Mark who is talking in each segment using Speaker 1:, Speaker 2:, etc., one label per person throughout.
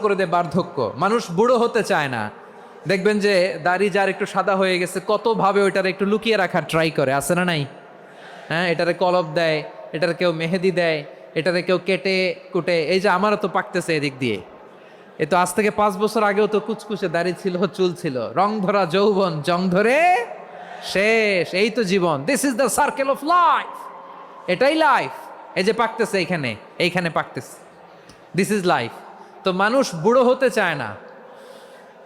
Speaker 1: করে দেয় বার্ধক্য। মানুষ বুড়ো হতে চায় না। দেখবেন যে দাড়ি যার একটু সাদা হয়ে গেছে কতভাবে ওইটার একটু লুকিয়ে রাখার ট্রাই করে, আছে না নাই? হ্যাঁ, এটারে কলপ দেয়, এটার কেউ মেহেদি দেয়, এটারে কেউ কেটে কুটে। এই যে আমারও তো পাকতেছে এদিক দিয়ে, এ তো আজ থেকে 5 বছর আগেও তো কুচকুচে দাড়ি ছিল, চুল ছিল, রং ধরা যৌবন জং ধরে শেষ। এই তো জীবন, this is the circle of life, এটাই লাইফ। এই যে পাকতেছে এইখানে, এইখানে পাকতেছে, দিস ইজ লাইফ। তো মানুষ বুড়ো হতে চায় না।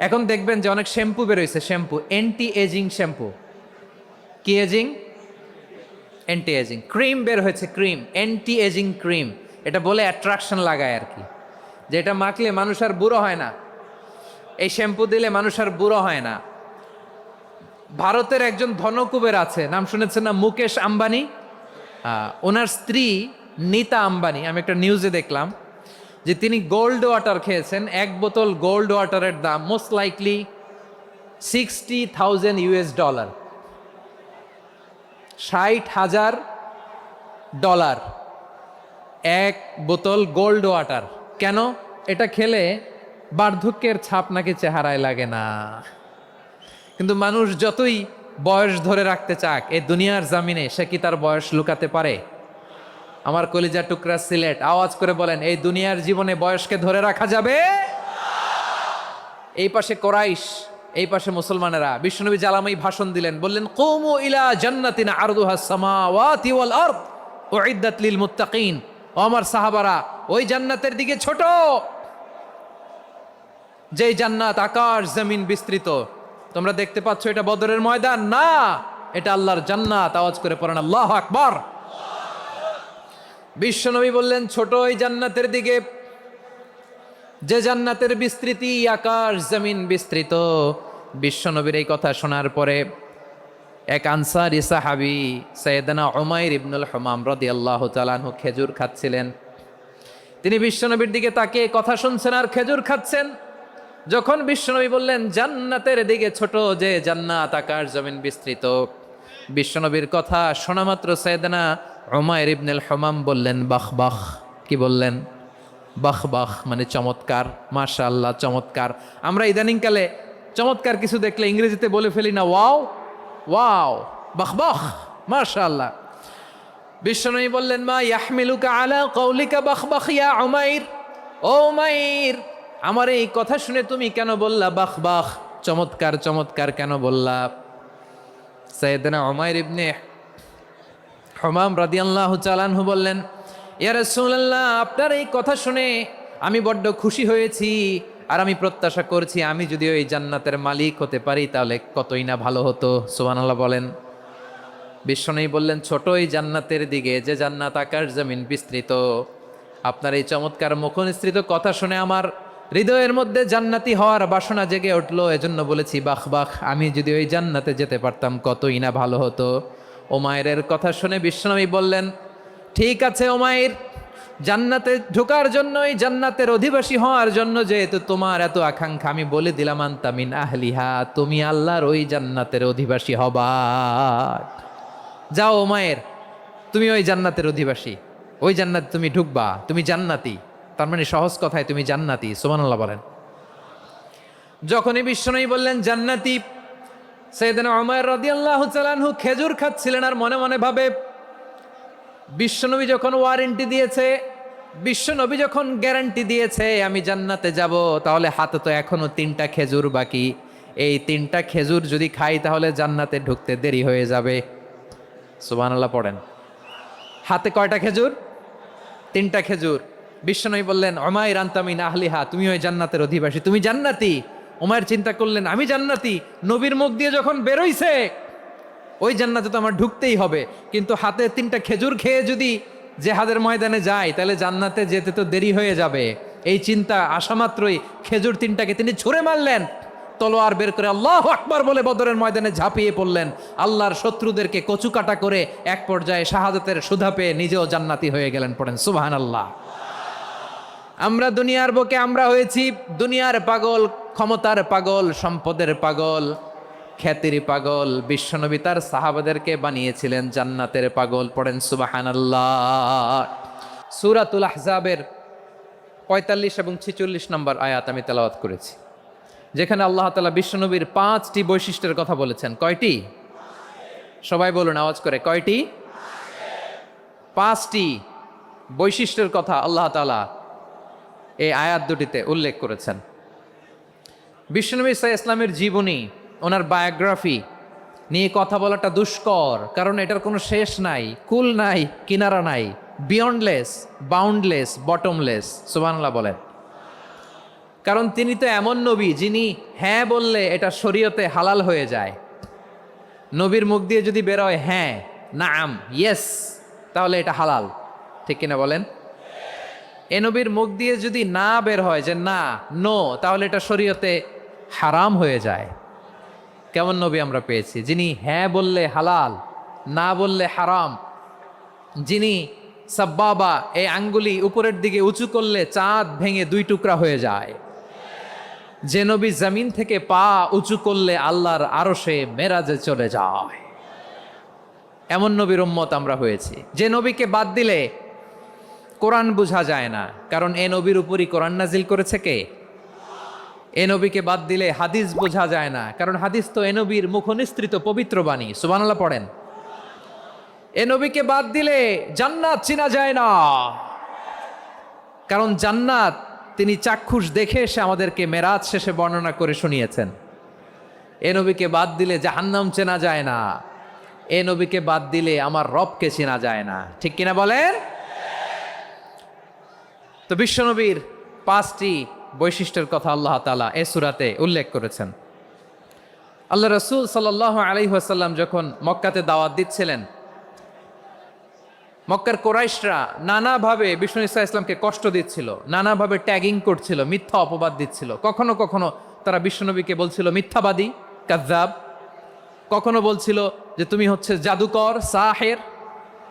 Speaker 1: এখন দেখবেন যে অনেক শ্যাম্পু বেরোইছে, শ্যাম্পু অ্যান্টি এজিং শ্যাম্পু। কি এজিং? Anti aging. ক্রিম বের হয়েছে, ক্রিম, অ্যান্টি এজিং ক্রিম। এটা বলে অ্যাট্রাকশন লাগায় আর কি, যে এটা মাখলে মানুষ আর বুড়ো হয় না, এই শ্যাম্পু দিলে মানুষ আর বুড়ো হয় না। ভারতের একজন ধনকুবের আছে, নাম শুনেছেন না? মুকেশ আম্বানি। ওনার স্ত্রী নীতা আম্বানি, আমি একটা নিউজে দেখলাম যে তিনি গোল্ড ওয়াটার খেয়েছেন। 1 বোতল গোল্ড ওয়াটারের দাম মোস্ট লাইকলি $60,000, $60,000 1 বোতল গোল্ড ওয়াটার। কেন? এটা খেলে বার্ধক্যের ছাপ নাকি চেহারায় লাগে না। কিন্তু মানুষ যতই বয়স ধরে রাখতে চাক এই দুনিয়ার জামিনে, সে কি তার বয়স লুকাতে পারে? আমার কলিজা টুকরা সিলেট, আওয়াজ করে বলেন, এই দুনিয়ার জীবনে বয়সকে ধরে রাখা যাবে? এই পাশে কোরাইশ, এই পাশে মুসলমানেরা। বিশ্বনবী জালামাই ভাষণ দিলেন, বললেন, কুমু ইলা জান্নাতিন আরদুহাস সামাওয়াতি ওয়াল আরদ উইদ্দাত লিল মুত্তাকিন। ও আমার সাহাবারা, ওই জান্নাতের দিকে ছোট, যেই জান্নাত আকাশ জমিন বিস্তৃত। তোমরা দেখতে পাচ্ছ এটা বদরের ময়দান না, এটা আল্লাহর জান্নাত। আওয়াজ করে পড়েন আল্লাহু আকবার। বিশ্বনবী বললেন, ছোট ওই জান্নাতের দিকে, যে জান্নাতের বিস্তৃতি আকাশ জমিন বিস্তৃত। বিশ্বনবীর এই কথা শোনার পরে এক আনসারী সাহাবী সাইয়েদনা উমাইর ইবনুল হুমাম রাদিয়াল্লাহু তাআলা আনহু খেজুর খাচ্ছিলেন। তিনি বিশ্বনবীর দিকে তাকিয়ে কথা শুনছেন আর খেজুর খাচ্ছেন। যখন বিশ্বনবী বললেন জান্নাতের দিকে ছোট, যে জান্নাত আকাশ জমিন বিস্তৃত, বিশ্বনবীর কথা শোনা মাত্র সাইয়েদনা উমাইর ইবনুল হুমাম বললেন বাহ বাহ। কি বললেন? বাহ বাহ, মানে চমৎকার, মাশাআল্লাহ, চমৎকার। আমরা ইদানিংকালে চমৎকার কিছু দেখলে ইংরেজিতে বলে ফেলি না, ওয়াও ওয়াও, বাহ বাহ, মাশাআল্লাহ। বিশ্বনবী বললেন, মা ইয়াহমিলুকা আলা কওলিকা বাহ বাহ ইয়া উমাইর। ও উমাইর, আমার এই কথা শুনে তুমি কেন বললা বাহ বাহ, চমৎকার চমৎকার কেন বললা? সাইয়েদনা উমাইর ইবনে হুমাম রাদিয়াল্লাহু তাআলা আনহু বললেন, ইয়া রাসূলুল্লাহ, আপনার এই কথা শুনে আমি বড্ড খুশি হয়েছি, আর আমি প্রত্যাশা করছি আমি যদি ওই জান্নাতের মালিক হতে পারি তাহলে কতই না ভালো হতো। সুবহানাল্লাহ বলেন। বিশ্বনবী বললেন, ছোট এই জান্নাতের দিকে, যে জান্নাত আকাশ জমিন বিস্তৃত। আপনার এই চমৎকার মুখনিসৃত কথা শুনে আমার হৃদয়ের মধ্যে জান্নাতি হওয়ার বাসনা জেগে উঠলো, এজন্য বলেছি বাহ বাহ, আমি যদি ওই জান্নাতে যেতে পারতাম কতই না ভালো হতো। উমাইরের কথা শুনে বিশ্বনবী বললেন, ঠিক আছে উমাইর, জান্নাতে ঢোকার জন্য, এই জান্নাতের অধিবাসী হওয়ার জন্য যেহেতু তোমার এত আকাঙ্ক্ষা, আমি বলে দিলাম আনতা মিন আহলিহা, তুমি আল্লাহর ওই জান্নাতের অধিবাসী হবা। যাও উমাইর, তুমি ওই জান্নাতের অধিবাসী, ওই জান্নাতে তুমি ঢুকবা, তুমি জান্নাতি। তার মানে সহজ কথায় তুমি জান্নাতি। সুবহানাল্লাহ বলেন। যখনই বিশ্বনবী বললেন জান্নাতি, সাইয়েদনা উমাইর রাদিয়াল্লাহু তাআলা আনহু খেজুর খাচ্ছিলেন আর মনে মনে ভাবে, বিশ্বনবী যখন ওয়ারেন্টি দিয়েছে, বিশ্বনবী যখন গ্যারান্টি দিয়েছে আমি জান্নাতে যাব, তাহলে হাতে তো এখনো 3টা খেজুর বাকি। এই 3টা খেজুর যদি খাই তাহলে জান্নাতে ঢুকতে দেরি হয়ে যাবে। সুবহানাল্লাহ পড়েন। হাতে কয়টা খেজুর? 3টা খেজুর। বিশ্বনবী বললেন, উমাইর আনতা মিন আহলিহা, তুমি ওই জান্নাতের অধিবাসী, তুমি জান্নাতি। উমাইর চিন্তা করলেন, আমি জান্নাতি, নবীর মুখ দিয়ে যখন বেরোইছে ওই জান্নাতে তো আমার ঢুকতেই হবে, কিন্তু হাতে 3টা খেজুর খেয়ে যদি জেহাদের ময়দানে যায় তাহলে জান্নাতে যেতে তো দেরি হয়ে যাবে। এই চিন্তা আসা মাত্রই খেজুর 3টাকে তিনি ছুঁড়ে মারলেন, তলোয়ার বের করে আল্লাহু আকবার বলে বদরের ময়দানে ঝাঁপিয়ে পড়লেন। আল্লাহর শত্রুদেরকে কচুকাটা করে এক পর্যায়ে শাহাদাতের সুধা পেয়ে নিজেও জান্নাতি হয়ে গেলেন। পড়েন সুবহানাল্লাহ। আমরা দুনিয়ার বুকে আমরা হয়েছি দুনিয়ার পাগল, ক্ষমতার পাগল, সম্পদের পাগল, খ্যাতির পাগল। বিশ্বনবী তার সাহাবাদেরকে বানিয়েছিলেন জান্নাতের পাগল। পড়েন সুবহানাল্লাহ। সূরাতুল আহজাবের 45 এবং 46 নম্বর আয়াত আমি তেলাওয়াত করেছি, যেখানে আল্লাহ তাআলা বিশ্বনবীর 5টি বৈশিষ্ট্যের কথা বলেছেন। কয়টি? সবাই বলুন আওয়াজ করে, কয়টি? 5টি বৈশিষ্ট্যের কথা আল্লাহ তাআলা এই আয়াত দুটিতে উল্লেখ করেছেন। বিশ্বনবী সাল্লাল্লাহু আলাইহি ইসলামের জীবনী, ওনার বায়োগ্রাফি নিয়ে কথা বলাটা দুষ্কর, কারণ এটার কোনো শেষ নাই, কুল নাই, কিনারা নাই, বিয়ন্ডলেস, বাউন্ডলেস, বটমলেস। সুবহানাল্লাহ বলেন। কারণ তিনি তো এমন নবী যিনি হ্যাঁ বললে এটা শরীয়তে হালাল হয়ে যায়। নবীর মুখ দিয়ে যদি বেরোয় হ্যাঁ, নাম, ইয়েস, তাহলে এটা হালাল। ঠিক কিনা বলেন? এ নবীর মুখ দিয়ে যদি না বের হয় যে না, নো, তাহলে এটা শরীয়তে হারাম হয়ে যায়। কেমন নবী আমরা পেয়েছি, যিনি হ্যাঁ বললে হালাল, না বললে হারাম, যিনি সাব্বাবা এই আঙ্গুলি উপরের দিকে উঁচু করলে চাঁদ ভেঙে 2 টুকরা হয়ে যায়, যে নবী জমিন থেকে পা উঁচু করলে আল্লাহর আরশে মেরাজে চলে যায়, এমন নবীর উম্মত আমরা হয়েছি। যে নবীকে বাদ দিলে কোরআন বোঝা যায় না, কারণ এ নবীর উপরই কোরআন নাজিল করেছে কে? এ নবীকে বাদ দিলে হাদিস বোঝা যায় না, কারণ হাদিস তো এ নবীর মুখনিসৃত পবিত্র বাণী। সুবহানাল্লাহ পড়েন। এ নবীকে বাদ দিলে জান্নাত চিনা যায় না, কারণ জান্নাত তিনি চাক্ষুষ দেখে এসে আমাদেরকে মেরাজ শেষে বর্ণনা করে শুনিয়েছেন। এ নবীকে বাদ দিলে জাহান্নাম চেনা যায় না, এ নবীকে বাদ দিলে আমার রবকে চেনা যায় না। ঠিক কিনা বলেন? তো বিশ্বনবীর 5টি বৈশিষ্ট্যের কথা আল্লাহ তাআলা এ সূরাতে উল্লেখ করেছেন। আল্লাহ রাসূল সাল্লাল্লাহু আলাইহি ওয়াসাল্লাম যখন মক্কাতে দাওয়াত দিচ্ছিলেন, মক্কার কোরাইশরা নানাভাবে বিষ্ণু ইসা ইসলামকে কষ্ট দিচ্ছিল, নানাভাবে ট্যাগিং করছিল, মিথ্যা অপবাদ দিচ্ছিল। কখনো কখনো তারা বিশ্বনবীকে বলছিল মিথ্যাবাদী, কাযযাব। কখনো বলছিল যে তুমি হচ্ছে জাদুকর, সাহের।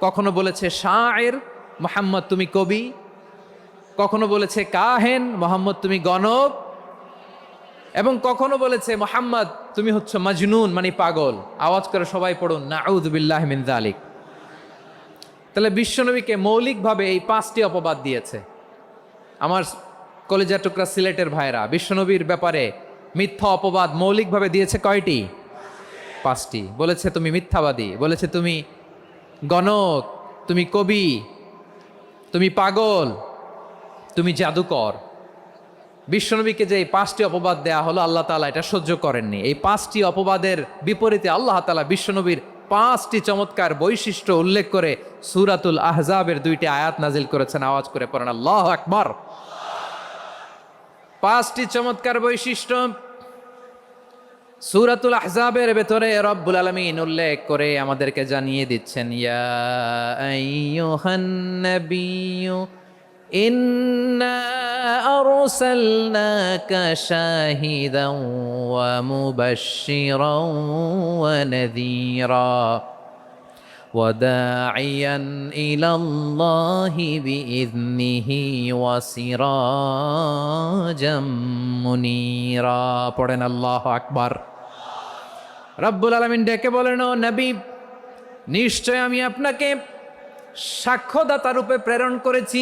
Speaker 1: কখনো বলেছে শায়ের, মুহাম্মদ তুমি কবি। কখনো বলেছে কাহেন, মুহাম্মদ তুমি গণক। এবং কখনো বলেছে মুহাম্মদ তুমি হচ্ছে মাজনুন, মানে পাগল। আওয়াজ করে সবাই পড়ুন নাউযু বিল্লাহি মিন যালিক। তাহলে বিশ্বনবীকে মৌলিকভাবে এই 5টি অপবাদ দিয়েছে। আমার কলেজা টুকরা সিলেটের ভাইরা, বিশ্বনবীর ব্যাপারে মিথ্যা অপবাদ মৌলিকভাবে দিয়েছে কয়টি? 5টি। বলেছে তুমি মিথ্যাবাদী, বলেছে তুমি গণক, তুমি কবি, তুমি পাগল, তুমি জাদুকর। বিশ্বনবীকে যে এই 5টি অপবাদ দেয়া হলো, আল্লাহ তাআলা এটা সহ্য করেননি। এই 5টি অপবাদের বিপরীতে আল্লাহ তাআলা বিশ্বনবীর 5টি চমৎকার বৈশিষ্ট্য উল্লেখ করে সূরাতুল আহজাবের 2টি আয়াত নাজিল করেছেন। আওয়াজ করে পড়েন আল্লাহু আকবার। 5টি চমৎকার বৈশিষ্ট্য সূরাতুল আহজাবের ভেতরে রব্বুল আলামিন উল্লেখ করে আমাদেরকে জানিয়ে দিচ্ছেন, ইয়া আইয়ুহান নাবিয়্যু ইন্না আরসালনাকা শাহিদান ওয়া মুবাশশিরান ওয়া নাযীরা ওয়া দাঈয়ান ইলাল্লাহি বিইযনিহি ওয়া সিরাজাম মুনীরা। পড়েন আল্লাহু আকবার। রব্বুল আলামিন ডেকে বলেন, ও নবী, নিশ্চয় আমি আপনাকে সাক্ষ্যদাতা রূপে প্রেরণ করেছি,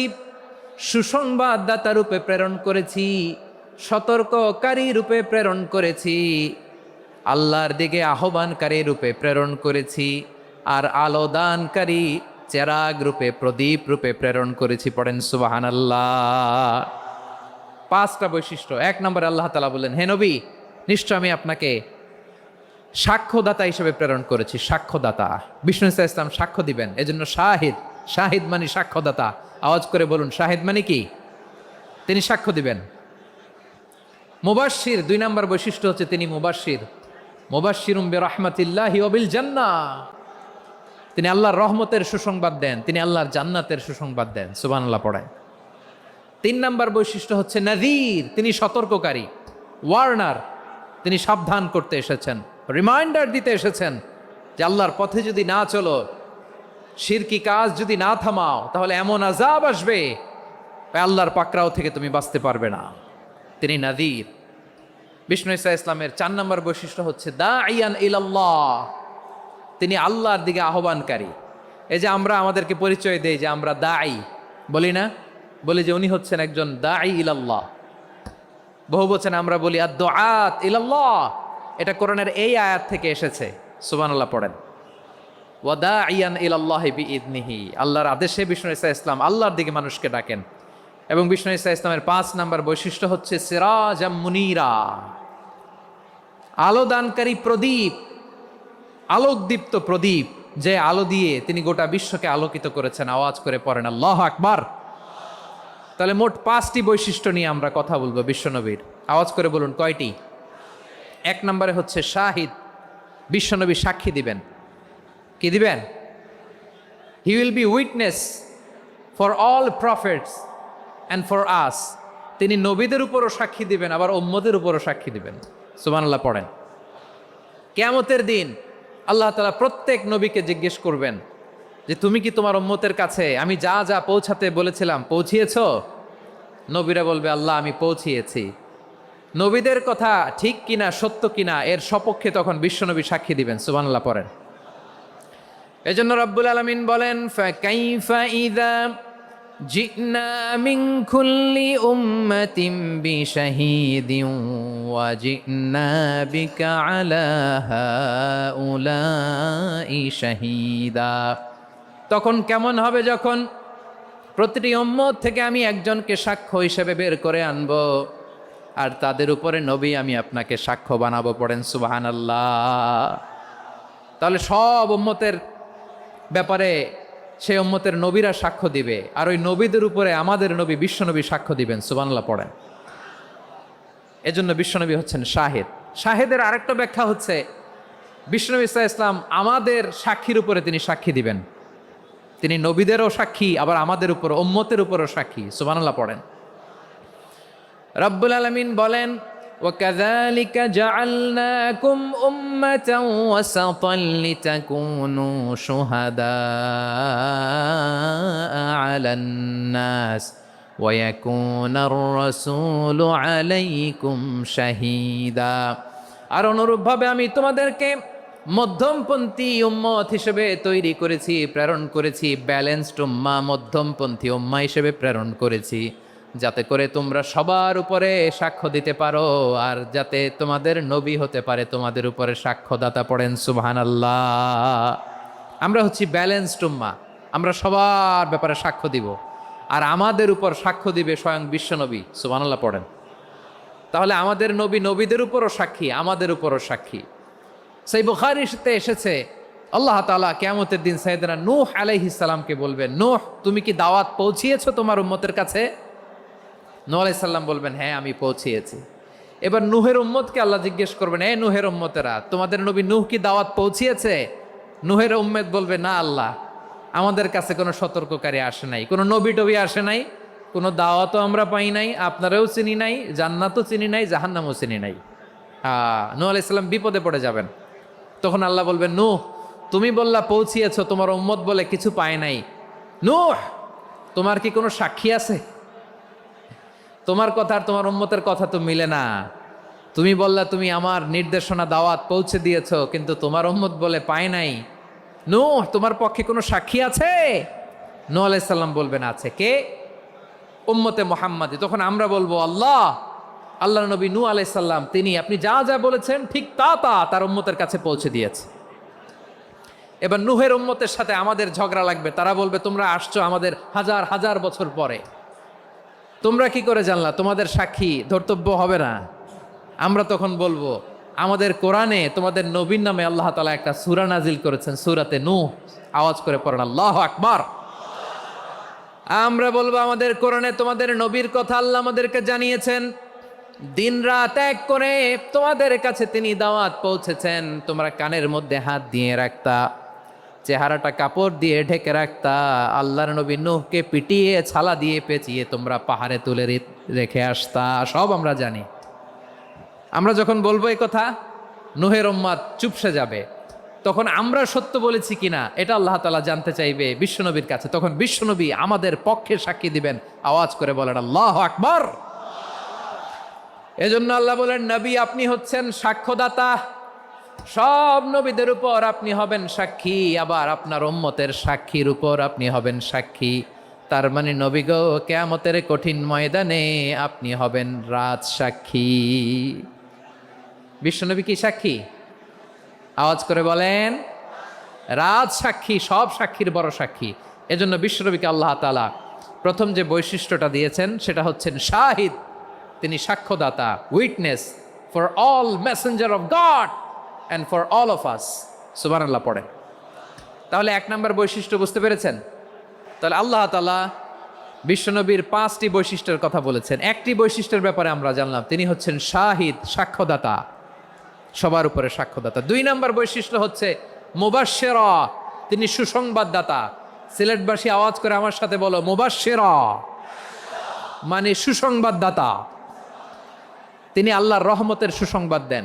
Speaker 1: সুসংবাদদাতা রূপে প্রেরণ করেছি, সতর্ককারী রূপে প্রেরণ করেছি, আল্লাহর দিকে আহ্বানকারী রূপে প্রেরণ করেছি, আর আলোদানকারী চেরাগ রূপে, প্রদীপ রূপে প্রেরণ করেছি। পড়েন সুবহানাল্লাহ। 5টা বৈশিষ্ট্য। 1 নম্বরে আল্লাহ তাআলা বললেন, হে নবী, নিশ্চয় আমি আপনাকে সাক্ষ্যদাতা হিসেবে প্রেরণ করেছি। সাক্ষ্যদাতা, বিষ্ণু ইসা ইসলাম সাক্ষ্য দিবেন, এজন্য শাহিদ। শাহিদ মানে সাক্ষ্যদাতা। আওয়াজ করে বলুন, শাহিদ মানে কি? তিনি সাক্ষ্য দিবেন। মুবাশশির, 2 নম্বর বৈশিষ্ট্য হচ্ছে তিনি মুবাশশির। মুবাশশিরুম বিরাহমাতিল্লাহি ওয়া বিল জান্নাহ। তিনি আল্লাহর রহমতের সুসংবাদ দেন, তিনি আল্লাহর জান্নাতের সুসংবাদ দেন। সুবহানাল্লাহ পড়ায়। 3 নম্বর বৈশিষ্ট্য হচ্ছে নাযীর, তিনি সতর্ককারী, ওয়ার্নার। তিনি সাবধান করতে এসেছেন, রিমাইন্ডার দিতে এসেছেন যে আল্লাহর পথে যদি না চলো, শিরকি কাজ যদি না থামাও, তাহলে এমন আযাব আসবে আল্লাহর পাকড়াও থেকে তুমি বাঁচতে পারবে না। তিনি নাযীর। বিষ্ণু ইসা ইসলামের 4 নম্বর বৈশিষ্ট্য হচ্ছে দাঈয়ান ইলাল্লাহ, তিনি আল্লাহর দিকে আহ্বানকারী। এই যে আমরা আমাদেরকে পরিচয় দেই যে আমরা দাঈ, বলি না? বলি যে উনি হচ্ছেন একজন দাঈ ইলাল্লাহ। বহু বচন আমরা বলি আদ-দুআত ইলাল্লাহ, এটা কোরআনের এই আয়াত থেকে এসেছে। সুবহানাল্লাহ পড়েন। ওয়া দাঈয়ান ইলাল্লাহি বিইذনিহি, আল্লাহর আদেশে বিষ্ণু ঈসা ইসলাম আল্লাহর দিকে মানুষকে ডাকেন। এবং বিষ্ণু ঈসা ইসলামের ৫ নাম্বার বৈশিষ্ট্য হচ্ছে সিরাজাম মুনীরা, আলোদানকারী প্রদীপ, আলোকদীপ্ত প্রদীপ, যে আলো দিয়ে তিনি গোটা বিশ্বকে আলোকিত করেছেন। আওয়াজ করে পড়েন আল্লাহু আকবার। তাহলে মোট ৫টি বৈশিষ্ট্য নিয়ে আমরা কথা বলবো বিশ্বনবীর। আওয়াজ করে বলুন কয়টি? ১ নম্বরে হচ্ছে শাহিদ, বিশ্বনবী সাক্ষী দিবেন। কি দিবেন? He will be witness for all prophets and for us. তিনি নবীদের উপরও সাক্ষী দিবেন, আবার উম্মতের উপরও সাক্ষী দিবেন। সুবহানাল্লাহ পড়েন। কিয়ামতের দিন আল্লাহ তাআলা প্রত্যেক নবীকে জিজ্ঞেস করবেন যে তুমি কি তোমার উম্মতের কাছে আমি যা যা পৌঁছাতে বলেছিলাম পৌঁছিয়েছো? নবীরা বলবে আল্লাহ আমি পৌঁছিয়েছি। নবীদের কথা ঠিক কিনা, সত্য কিনা, এর সপক্ষে তখন বিশ্বনবী সাক্ষী দিবেন। সুবহানাল্লাহ পড়েন। এজন্য রব্বুল আলামিন বলেন ফাকাইফা ইযা জিনা মিন কুল্লি উম্মাতিন বিশাহীদিন ওয়া জিনা বিকা আলা হাউলাই শাহীদা। তখন কেমন হবে যখন প্রতিটি উম্মত থেকে আমি একজনকে সাক্ষ্য হিসেবে বের করে আনব, আর তাদের উপরে নবী আমি আপনাকে সাক্ষ্য বানাবো। পড়েন সুবহানাল্লাহ। তাহলে সব উম্মতের ব্যাপারে সেই উম্মতের নবীরা সাক্ষ্য দিবে, আর ওই নবীদের উপরে আমাদের নবী বিশ্বনবী সাক্ষ্য দিবেন। সুবহানাল্লাহ পড়েন। এজন্য বিশ্বনবী হচ্ছেন শাহেদ। শাহেদের আরেকটা ব্যাখ্যা হচ্ছে বিশ্বনবী সাল্লাল্লাহু আলাইহি ওয়াসাল্লাম আমাদের সাক্ষীর উপরে তিনি সাক্ষী দিবেন। তিনি নবীদেরও সাক্ষী, আবার আমাদের উপর উম্মতের উপরও সাক্ষী। সুবহানাল্লাহ পড়েন। রব্বুল আলামিন বলেন وَكَذَلِكَ جَعَلْنَاكُمْ أُمَّةً وَسَطًا لِتَكُونُوا شُهَدَاءَ عَلَى النَّاسِ وَيَكُونَ الرَّسُولُ عَلَيْكُمْ شَهِيدًا। আর অনুরূপভাবে আমি তোমাদেরকে মধ্যমপন্থী উম্মত হিসেবে তৈরি করেছি, প্রেরণ করেছি। ব্যালেন্সড উম্মা, মধ্যমপন্থী উম্মা হিসেবে প্রেরণ করেছি, যাতে করে তোমরা সবার উপরে সাক্ষ্য দিতে পারো, আর যাতে তোমাদের নবী হতে পারে তোমাদের উপরে সাক্ষ্যদাতা। পড়েন সুবহানাল্লাহ। আমরা হচ্ছি ব্যালেন্সড উম্মা, আমরা সবার ব্যাপারে সাক্ষ্য দিব, আর আমাদের উপর সাক্ষ্য দিবে স্বয়ং বিশ্বনবী। সুবহানাল্লাহ পড়েন। তাহলে আমাদের নবী নবীদের উপরও সাক্ষী, আমাদের উপরও সাক্ষী। সেই বুখারীতে এসেছে আল্লাহ তাআলা কিয়ামতের দিন সাইয়েদনা নূহ আলাইহিস সালামকে বলবেন, নূহ তুমি কি দাওয়াত পৌঁছিয়েছো তোমার উম্মতের কাছে? নূহ আলাইহিস সালাম বলবেন হ্যাঁ আমি পৌঁছিয়েছি। এবার নূহের উম্মতকে আল্লাহ জিজ্ঞেস করবেন, এ নূহের উম্মতেরা তোমাদের নবী নূহ কি দাওয়াত পৌঁছিয়েছে? নূহের উম্মত বলবে না আল্লাহ, আমাদের কাছে কোনো সতর্ককারী আসে নাই, কোনো নবী টবি আসে নাই, কোনো দাওয়াতও আমরা পাই নাই, আপনারাও চিনি নাই, জান্নাতও চিনি নাই, জাহান্নামও চিনি নাই। নূহ আলাইহিস সালাম বিপদে পড়ে যাবেন। তখন আল্লাহ বলবেন নূহ তুমি বললা পৌঁছিয়েছো, তোমার উম্মত বলে কিছু পায় নাই। নূহ তোমার কি কোনো সাক্ষী আছে? তোমার কথা আর তোমার উম্মতের কথা তো মিলে না। তুমি বললা তুমি আমার নির্দেশনা দাওয়াত পৌঁছে দিয়েছো, কিন্তু তোমার উম্মত বলে পায় নাই। নূহ তোমার পক্ষে কোনো সাক্ষী আছে? নূহ আলাইহিস সালাম বলবেন আছে। কে? উম্মতে মুহাম্মাদী। তখন আমরা বলবো আল্লাহ নবী নূহ আলাইহিস সালাম তিনি আপনি যা যা বলেছেন ঠিক তা তার উম্মতের কাছে পৌঁছে দিয়েছে। এবার নূহের উম্মতের সাথে আমাদের ঝগড়া লাগবে। তারা বলবে তোমরা আসছো আমাদের হাজার হাজার বছর পরে, তোমরা কি করে জানলা? তোমাদের সাক্ষী ধর্তব্য হবে না? আমরা তখন বলবো আমাদের কোরআনে তোমাদের নবীর নামে আল্লাহ তাআলা একটা সূরা নাজিল করেছেন, সূরাতে নূহ। আওয়াজ করে পড়েন আল্লাহু আকবার। আমরা বলবো আমাদের কোরআনে তোমাদের নবীর কথা আল্লাহ আমাদেরকে জানিয়েছেন, দিন রাত এক করে তোমাদের কাছে তিনি দাওয়াত পৌঁছেছেন। তোমরা কানের মধ্যে হাত দিয়ে রাখতা, চেহারাটা কাপড় দিয়ে ঢেকে রাখতা, আল্লাহর নবী নূহকে পিটিয়ে ছালা দিয়ে পেঁচিয়ে তোমরা পাহাড়ে তুলে রেখে আসতা। সব আমরা জানি। আমরা যখন বলবো এই কথা, নূহের উম্মত চুপসে যাবে। তখন আমরা সত্য বলেছি কিনা এটা আল্লাহ তাআলা জানতে চাইবে বিশ্বনবীর কাছে। তখন বিশ্বনবী আমাদের পক্ষে সাক্ষী দিবেন। আওয়াজ করে বলেন আল্লাহু আকবার। এজন্য আল্লাহ বলেন নবী আপনি হচ্ছেন সাক্ষ্যদাতা, সব নবীদের উপর আপনি হবেন সাক্ষী, আবার আপনার উম্মতের সাক্ষীর উপর আপনি হবেন সাক্ষী। তার মানে নবী গো, কিয়ামতের কঠিন ময়দানে আপনি হবেন রাজ সাক্ষী। বিশ্বনবী কি সাক্ষী? আওয়াজ করে বলেন, রাজ সাক্ষী, সব সাক্ষীর বড় সাক্ষী। এজন্য বিশ্বনবীকে আল্লাহ তাআলা প্রথম যে বৈশিষ্ট্যটা দিয়েছেন সেটা হচ্ছেন শাহিদ। তিনি সাক্ষ্যদাতা, witness for all messenger of God and for all of us. সুবহানাল্লাহ পড়ে। তাহলে এক নম্বর বৈশিষ্ট্য বুঝতে পেরেছেন? তাহলে আল্লাহ তাআলা বিশ্বনবীর 5টি বৈশিষ্ট্যের কথা বলেছেন। একটি বৈশিষ্ট্যের ব্যাপারে আমরা জানলাম, তিনি হচ্ছেন শাহিদ, সাক্ষ্যদাতা, সবার উপরে সাক্ষ্যদাতা। 2 নম্বর বৈশিষ্ট্য হচ্ছে মুবাশশিরা, তিনি সুসংবাদদাতা। সিলেটবাসী আওয়াজ করে আমার সাথে বলো, মুবাশশিরা মানে সুসংবাদদাতা। তিনি আল্লাহর রহমতের সুসংবাদ দেন,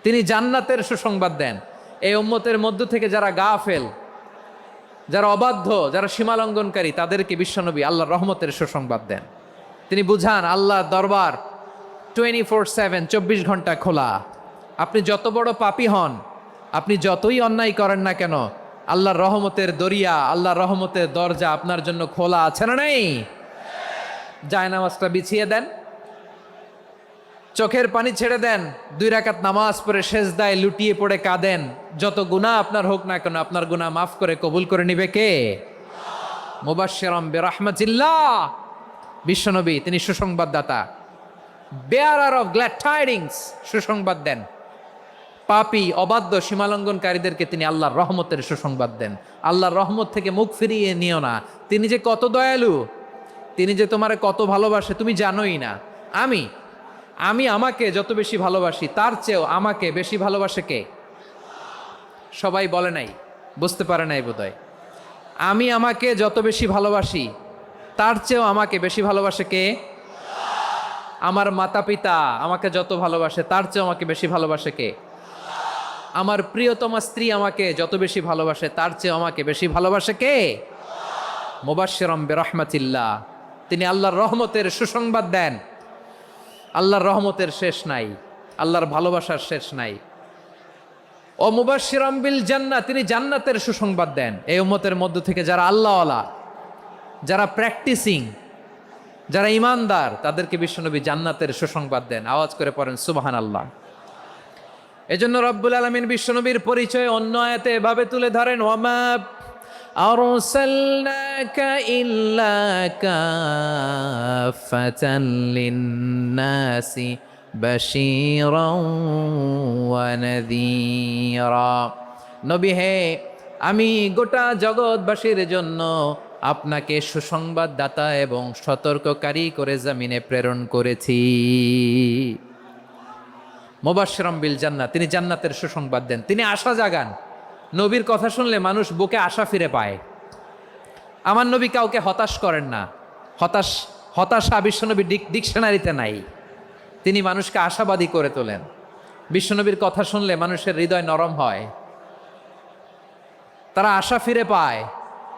Speaker 1: তিনি জান্নাতের সুসংবাদ দেন। এই উম্মতের মধ্য থেকে যারা গাফেল, যারা অবাধ্য, যারা সীমালঙ্ঘনকারী, তাদেরকে বিশ্বনবী আল্লাহর রহমতের সুসংবাদ দেন। তিনি বুঝান আল্লাহর দরবার 24/7, 24 ঘন্টা খোলা। আপনি যত বড় পাপী হন, আপনি যতই অন্যায় করেন না কেন, আল্লাহর রহমতের দরিয়া, আল্লাহর রহমতের দরজা আপনার জন্য খোলা আছে না নেই? জায়নামাজটা বিছিয়ে দেন, চোখের পানি ছেড়ে দেন, 2 রাকাত নামাজ পড়ে সেজদায় লুটিয়ে পড়ে কাঁদেন। যত গুনাহ আপনার হোক না কেন, আপনার গুনাহ মাফ করে কবুল করে নিবে কে? মুবাশশিরাম বিরাহমাতিল্লাহ। বিশ্বনবী তিনি সুসংবাদদাতা, বেয়ারার অফ গ্ল্যাড টাইডিংস, সুসংবাদ দেন। পাপী, অবাধ্য, সীমালঙ্ঘনকারীদেরকে তিনি আল্লাহর রহমতের সুসংবাদ দেন। আল্লাহর রহমত থেকে মুখ ফিরিয়ে নিও না। তিনি যে কত দয়ালু, তিনি যে তোমারে কত ভালোবাসে তুমি জানোই না। আমি আমাকে যত বেশি ভালোবাসি, তার চেয়েও আমাকে বেশি ভালোবাসে কে? সবাই বলে নাই, বুঝতে পারে নাই বোধহয়। আমি আমাকে যত বেশি ভালোবাসি, তার চেয়েও আমাকে বেশি ভালোবাসে কে? আমার মাতা পিতা আমাকে যত ভালোবাসে, তার চেয়েও আমাকে বেশি ভালোবাসে কে? আমার প্রিয়তমা স্ত্রী আমাকে যত বেশি ভালোবাসে, তার চেয়েও আমাকে বেশি ভালোবাসে কে? মুবাশশিরাম বিরাহমাতিল্লাহ, তিনি আল্লাহর রহমতের সুসংবাদ দেন। আল্লাহর রহমতের শেষ নাই, আল্লাহর ভালোবাসার শেষ নাই। ও মুবাশশিরাম বিল জান্নাহ, তিনি জান্নাতের সুসংবাদ দেন। এই উম্মতের মধ্য থেকে যারা আল্লাহওয়ালা, যারা প্র্যাকটিসিং, যারা ইমানদার, তাদেরকে বিশ্বনবী জান্নাতের সুসংবাদ দেন। আওয়াজ করে পড়েন সুবহানাল্লাহ। এজন্য রব্বুল আলামিন বিশ্বনবীর পরিচয় অন্য আয়াতে এভাবে তুলে ধরেন, ওয়ামা আরসালনাকা ইল্লা কাফাতান লিন্নাসি বাশীরাও ওয়া নাযীরা। নবী হে, আমি গোটা জগৎবাসীর জন্য আপনাকে সুসংবাদদাতা এবং সতর্ককারী করে জমিনে প্রেরণ করেছি। মুবাশশিরাম বিল জান্নাহ, তিনি জান্নাতের সুসংবাদ দেন, তিনি আশা জাগান। নবীর কথা শুনলে মানুষ বুকে আশা ফিরে পায়। আমার নবী কাউকে হতাশ করেন না। হতাশা বিশ্বনবী ডিকশনারিতে নাই। তিনি মানুষকে আশাবাদী করে তোলেন। বিশ্বনবীর কথা শুনলে মানুষের হৃদয় নরম হয়, তারা আশা ফিরে পায়।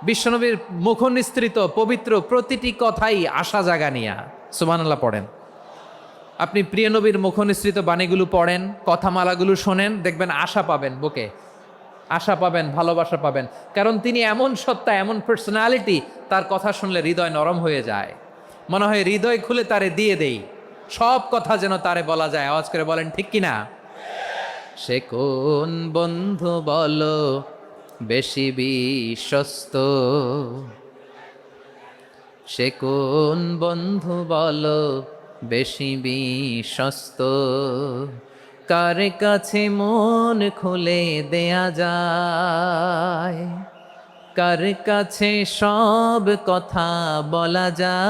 Speaker 1: বিশ্বনবীর মুখ নিঃসৃত পবিত্র প্রতিটি কথাই আশা জাগানিয়া। সুবহানাল্লাহ পড়েন। আপনি প্রিয় নবীর মুখ নিঃসৃত বাণীগুলো পড়েন, কথামালাগুলো শোনেন, দেখবেন আশা পাবেন, বুকে আশা পাবেন, ভালোবাসা পাবেন। কারণ তিনি এমন সত্তা, এমন পার্সোনালিটি, তার কথা শুনলে হৃদয় নরম হয়ে যায়। মনে হয় হৃদয় খুলে তারে দিয়ে দেই, সব কথা যেন তারে বলা যায়। আওয়াজ করে বলেন ঠিক কিনা? সে কোন বন্ধু বলো বেশি বিশ্বস্ত, সে কোন বন্ধু বলো বেশি বিশ্বস্ত, কার কাছে মন খুলে দেয়া যায়, কার কাছে সব কথা বলা যায়,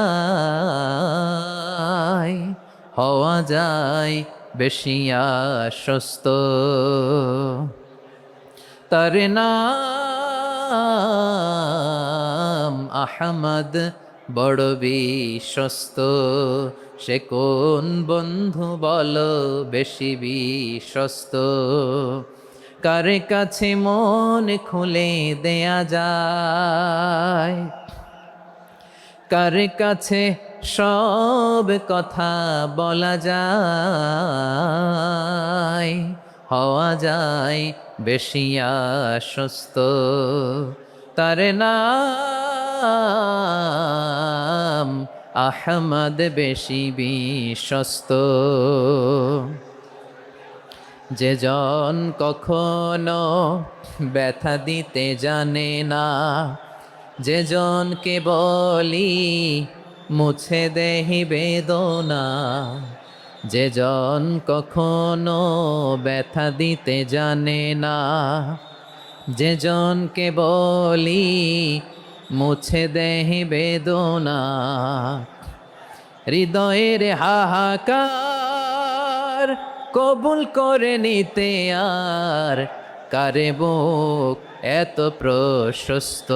Speaker 1: হওয়া যায় বেশি আশ্বস্ত। তার নাম আহমদ, বড় বিশ্বস্ত। সে কোন বন্ধু বলো বেশি বিশ্বস্ত, কার কাছে মন খুলে দেয়া যায়, কার কাছে সব কথা বলা যায়, হওয়া যায় বেশি আশ্বস্ত। তার নাম নাম আহমদ বেশি বিশ্বস্ত। যে জন কখনো ব্যথা দিতে জানে না, যে জনকে বলি মুছে দেহি বেদনা, যে জন কখনো ব্যথা দিতে জানে না, যে জনকে বলি মুছে দেহি বেদনা, হৃদয়ের হাহাকার কবুল করে নিতে আর কারে বুক এত প্রশস্ত।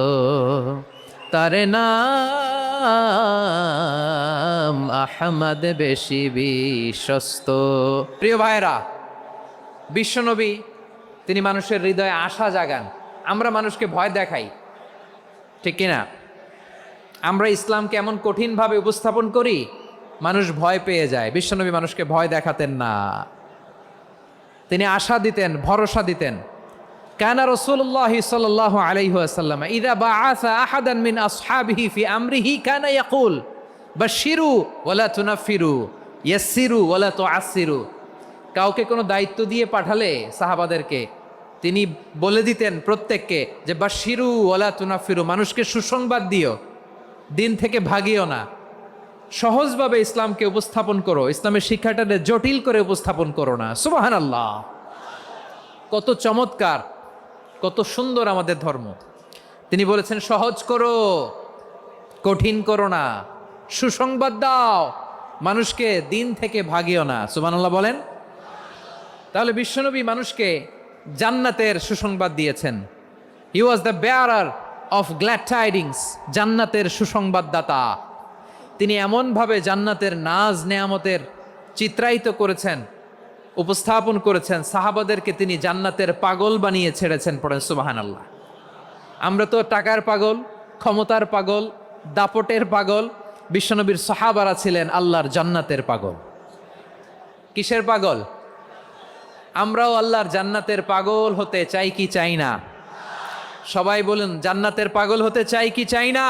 Speaker 1: তার নাম আহমদ বেশি বিশ্বস্ত। প্রিয় ভাইরা, বিশ্বনবী তিনি মানুষের হৃদয়ে আশা জাগান। আমরা মানুষকে ভয় দেখাই, ঠিক কিনা? আমরা ইসলামকে এমন কঠিনভাবে উপস্থাপন করি, মানুষ ভয় পেয়ে যায়। বিশ্বনবী মানুষকে ভয় দেখাতেন না, তিনি আশা দিতেন, ভরসা দিতেন। কানা রাসূলুল্লাহ সাল্লাল্লাহু আলাইহি ওয়াসাল্লাম ইযা বাআসা আহাদান মিন আসহাবিহি ফি আমরিহি কানা ইয়াকুল বাশশিরু ওয়ালা তুনাফিরু ইয়াসসিরু ওয়ালা তুআসসিরু। কাউকে কোনো দায়িত্ব দিয়ে পাঠালে সাহাবাদেরকে তিনি বলে দিতেন প্রত্যেককে যে বাশশিরু ওয়ালা তুনাফিরু, মানুষকে সুসংবাদ দিও, দিন থেকে ভাগিও না। সহজভাবে ইসলামকে উপস্থাপন করো, ইসলামের শিক্ষাটাকে জটিল করে উপস্থাপন করো না। সুবহানাল্লাহ, কত চমৎকার, কত সুন্দর আমাদের ধর্ম। তিনি বলেছেন সহজ করো, কঠিন করো না, সুসংবাদ দাও, মানুষকে দিন থেকে ভাগিও না। সুবহানাল্লাহ বলেন। তাহলে বিশ্বনবী মানুষকে জান্নাতের সুসংবাদ দিয়েছেন। He was the bearer of glad tidings, জান্নাতের সুসংবাদদাতা। তিনি এমনভাবে জান্নাতের নাজ নেয়ামতের চিত্রায়িত করেছেন, উপস্থাপন করেছেন, সাহাবাদেরকে তিনি জান্নাতের পাগল বানিয়ে ছেড়েছেন। পড়েন সুবহানাল্লাহ। আমরা তো টাকার পাগল, ক্ষমতার পাগল, দাপটের পাগল। বিশ্বনবীর সাহাবারা ছিলেন আল্লাহর জান্নাতের পাগল। কিসের পাগল? আমরাও আল্লাহর জান্নাতের পাগল হতে চাই কি চাই না? সবাই বলুন, জান্নাতের পাগল হতে চাই কি চাই না?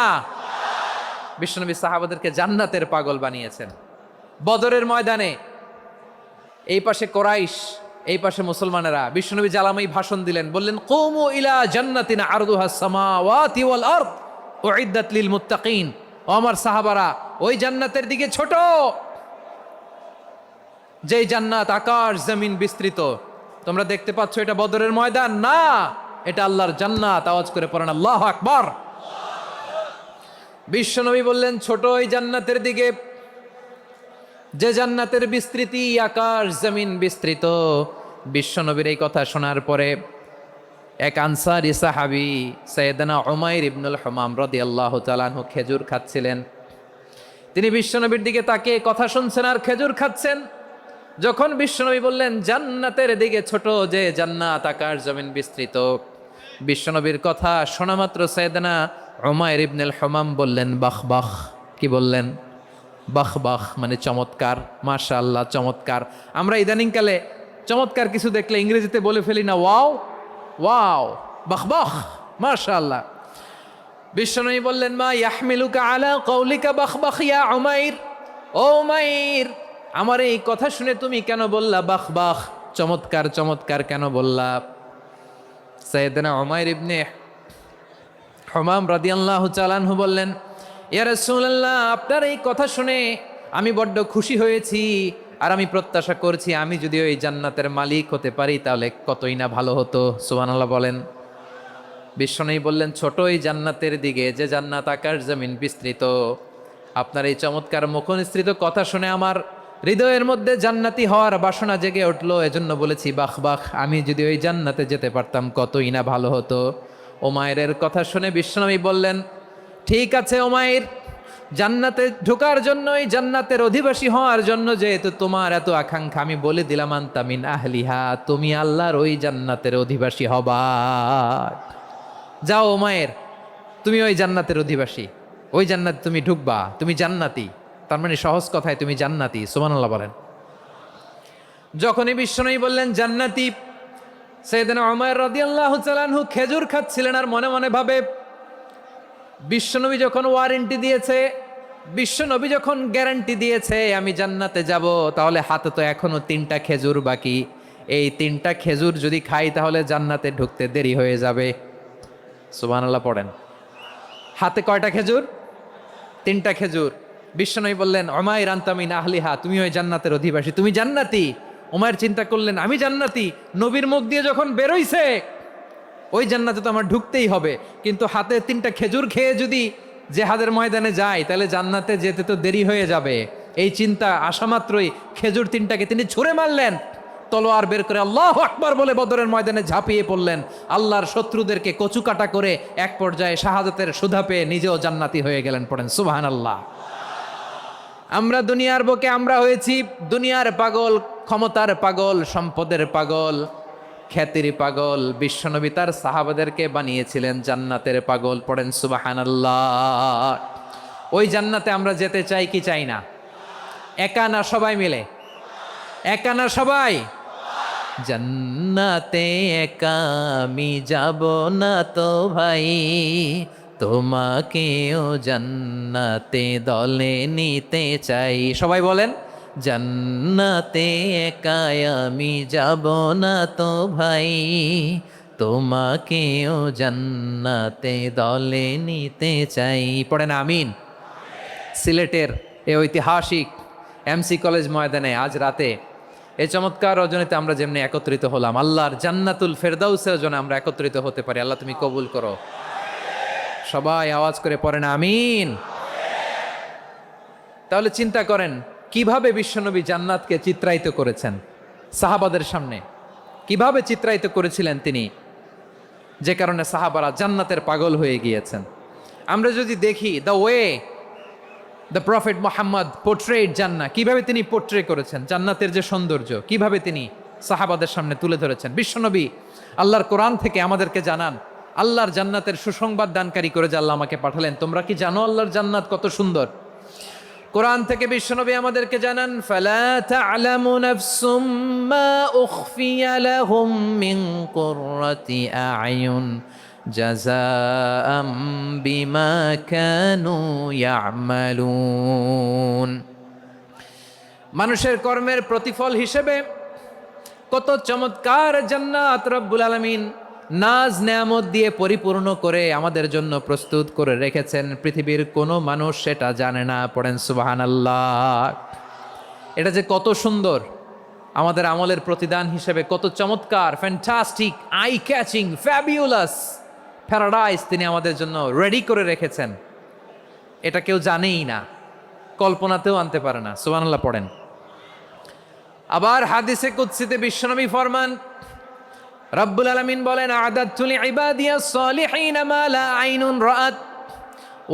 Speaker 1: বিশ্বনবী সাহাবাদেরকে জান্নাতের পাগল বানিয়েছেন। বদরের ময়দানে এই পাশে কোরাইশ, এই পাশে মুসলমানেরা। বিশ্বনবী জ্বালাময়ী ভাষণ দিলেন, বললেন কুমু ইলা জান্নাতিন আরদুহাস সামাওয়াতি ওয়াল আরদ উইদ্দাত লিল মুত্তাকিন। ও আমার সাহাবারা, ওই জান্নাতের দিকে ছোট, যেই জান্নাত আকাশ জমিন বিস্তৃত। তোমরা দেখতে পাচ্ছ এটা বদরের ময়দান না, এটা আল্লাহর জান্নাত। আওয়াজ করে পড়েন আল্লাহু আকবার। বিশ্বনবী বললেন ছোট ওই জান্নাতের দিকে, যে জান্নাতের বিস্তৃতি আকাশ জমিন বিস্তৃত। বিশ্বনবীর এই কথা শোনার পরে এক আনসারী সাহাবী সাইয়েদনা উমাইর ইবনুল হুমাম রাদিয়াল্লাহু তাআলা আনহু খেজুর খাচ্ছিলেন। তিনি বিশ্বনবীর দিকে তাকিয়ে কথা শুনছেন আর খেজুর খাচ্ছেন। যখন বিশ্বনবী বললেন জান্নাতের দিকে ছোট, যে জান্নাত আকাশ জমিন বিস্তৃত, বিশ্বনবীর কথা শোনা মাত্র সাইয়েদনা উমাইর ইবনুল হুমাম বললেন বাহ বাহ। কি বললেন? বাহ বাহ, মানে চমৎকার, মাশাআল্লাহ, চমৎকার। আমরা ইদানিংকালে চমৎকার কিছু দেখলে ইংরেজিতে বলে ফেলি না, ওয়াও ওয়াও, বাহ বাহ, মাশাআল্লাহ। বিশ্বনবী বললেন মা ইয়াহমিলুকা আলা কওলিকা বাহ বাহ ইয়া উমাইর। ও উমাইর, আমার এই কথা শুনে তুমি কেন বললা বাহ বাহ, চমৎকার চমৎকার কেন বললা? সাইয়েদনা উমাইর ইবনে হুমাম রাদিয়াল্লাহু তাআলা আনহু বললেন ইয়া রাসূলুল্লাহ, আপনার এই কথা শুনে আমি বড্ড খুশি হয়েছি, আর আমি প্রত্যাশা করছি আমি যদি ওই জান্নাতের মালিক হতে পারি তাহলে কতই না ভালো হতো। সুবহানাল্লাহ বলেন। বিশ্বনবী বললেন ছোট ওই জান্নাতের দিকে, যে জান্নাত আকাশ জমিন বিস্তৃত। আপনার এই চমৎকার মুখনিসৃত কথা শুনে আমার হৃদয়ের মধ্যে জান্নাতি হওয়ার বাসনা জেগে উঠলো, এজন্য বলেছি বাহ বাহ, আমি যদি ওই জান্নাতে যেতে পারতাম কতই না ভালো হতো। উমাইরের কথা শুনে বিশ্বনবী বললেন ঠিক আছে উমাইর, জান্নাতে ঢোকার জন্য, এই জান্নাতের অধিবাসী হওয়ার জন্য যেহেতু তোমার এত আকাঙ্ক্ষা, আমি বলে দিলাম আনতা মিন আহলিহা, তুমি আল্লাহর ওই জান্নাতের অধিবাসী হবা। যাও উমাইর, তুমি ওই জান্নাতের অধিবাসী, ওই জান্নাতে তুমি ঢুকবা, তুমি জান্নাতি। তার মানে সহজ কথায় তুমি জান্নাতি। সুবহানাল্লাহ বলেন। যখনই বিশ্বনবী বললেন জান্নাতি, সাইয়েদনা উমাইর রাদিয়াল্লাহু তাআলা আনহু খেজুর খাচ্ছিলেন আর মনে মনে ভাবে বিশ্বনবী যখন ওয়ারেন্টি দিয়েছে, বিশ্বনবী যখন গ্যারান্টি দিয়েছে আমি জান্নাতে যাব, তাহলে হাতে তো এখনো 3টা খেজুর বাকি। এই 3টা খেজুর যদি খাই তাহলে জান্নাতে ঢুকতে দেরি হয়ে যাবে। সুবহানাল্লাহ পড়েন। হাতে কয়টা খেজুর? 3টা খেজুর। বিশ্বনবী বললেন, উমাইর আনতা মিন আহলিহা, তুমি ওই জান্নাতের অধিবাসী, তুমি জান্নাতি। উমাইর চিন্তা করলেন, আমি জান্নাতি, নবীর মুখ দিয়ে যখন বেরোইছে ওই জান্নাতে তো আমার ঢুকতেই হবে, কিন্তু হাতে 3টা খেজুর খেয়ে যদি জেহাদের ময়দানে যায় তাহলে জান্নাতে যেতে তো দেরি হয়ে যাবে। এই চিন্তা আসা মাত্রই খেজুর 3টাকে তিনি ছুঁড়ে মারলেন, তলোয়ার বের করে আল্লাহু আকবার বলে বদরের ময়দানে ঝাঁপিয়ে পড়লেন। আল্লাহর শত্রুদেরকে কচুকাটা করে এক পর্যায়ে শাহাদাতের সুধা পেয়ে নিজেও জান্নাতি হয়ে গেলেন। পড়েন সুবহানাল্লাহ। আমরা দুনিয়ার বুকে আমরা হয়েছি দুনিয়ার পাগল, ক্ষমতার পাগল, সম্পদের পাগল, খ্যাতির পাগল। বিশ্বনবী তার সাহাবাদেরকে বানিয়েছিলেন জান্নাতের পাগল। পড়েন সুবহানাল্লাহ। ওই জান্নাতে আমরা যেতে চাই কি চাই না? একা না সবাই মিলে? একা না সবাই? জান্নাতে একা আমি যাব না তো ভাই, তোমাকেও জান্নাতে দলে নিতে চাই। সবাই বলেন, জান্নাতে একা আমি যাব না তো ভাই, তোমাকেও জান্নাতে দলে নিতে চাই। পড়েন আমিন। সিলেটের এই ঐতিহাসিক এমসি কলেজ ময়দানে আজ রাতে এই চমৎকার রজনীতে আমরা যেমনি একত্রিত হলাম, আল্লাহর জান্নাতুল ফেরদাউসের জন্য আমরা একত্রিত হতে পারি। আল্লাহ তুমি কবুল করো। সবাই আওয়াজ করে পড়েন আমিন। তাহলে চিন্তা করেন কিভাবে বিশ্বনবী জান্নাতকে চিত্রায়িত করেছেন সাহাবাদের সামনে, কিভাবে চিত্রায়িত করেছিলেন তিনি, যে কারণে সাহাবারা জান্নাতের পাগল হয়ে গিয়েছেন। আমরা যদি দেখি the way the prophet Muhammad portrait জান্নাত, কিভাবে তিনি পোর্ট্রে করেছেন জান্নাতের যে সৌন্দর্য, কিভাবে তিনি সাহাবাদের সামনে তুলে ধরেছেন। বিশ্বনবী আল্লাহর কোরআন থেকে আমাদেরকে জানান আল্লাহর জান্নাতের সুসংবাদ দানকারী করে যে আল্লাহ আমাকে পাঠালেন। তোমরা কি জানো আল্লাহর জান্নাত কত সুন্দর? কোরআন থেকে বিশ্বনবী আমাদেরকে জানান, ফালা তা'লামু নাফসুম মা উখফিয়া লাহুম মিন কুররাতি আ'য়ুন জাযাআম বিমা কানু ইয়া'মালুন। মানুষের কর্মের প্রতিফল হিসেবে কত চমৎকার জান্নাত রব্বুল আলামিন নাজ নেয়ামত দিয়ে পরিপূর্ণ করে আমাদের জন্য প্রস্তুত করে রেখেছেন। পৃথিবীর কোনো মানুষ সেটা জানে না। পড়েন সুবহানাল্লাহ। এটা যে কত সুন্দর, আমাদের আমলের প্রতিদান হিসেবে কত চমৎকার, fantastic, eye catching, fabulous paradise তিনি আমাদের জন্য রেডি করে রেখেছেন। এটা কেউ জানেই না, কল্পনাতেও আনতে পারে না। সুবহানাল্লাহ পড়েন। আবার হাদিসে কুদসিতে বিশ্বনবী ফরমান, রব্বুল আলামিন বলেন, আ'দাদতু লিইবাদিয়াস সালিহিনা মা লা আইনুন রাআত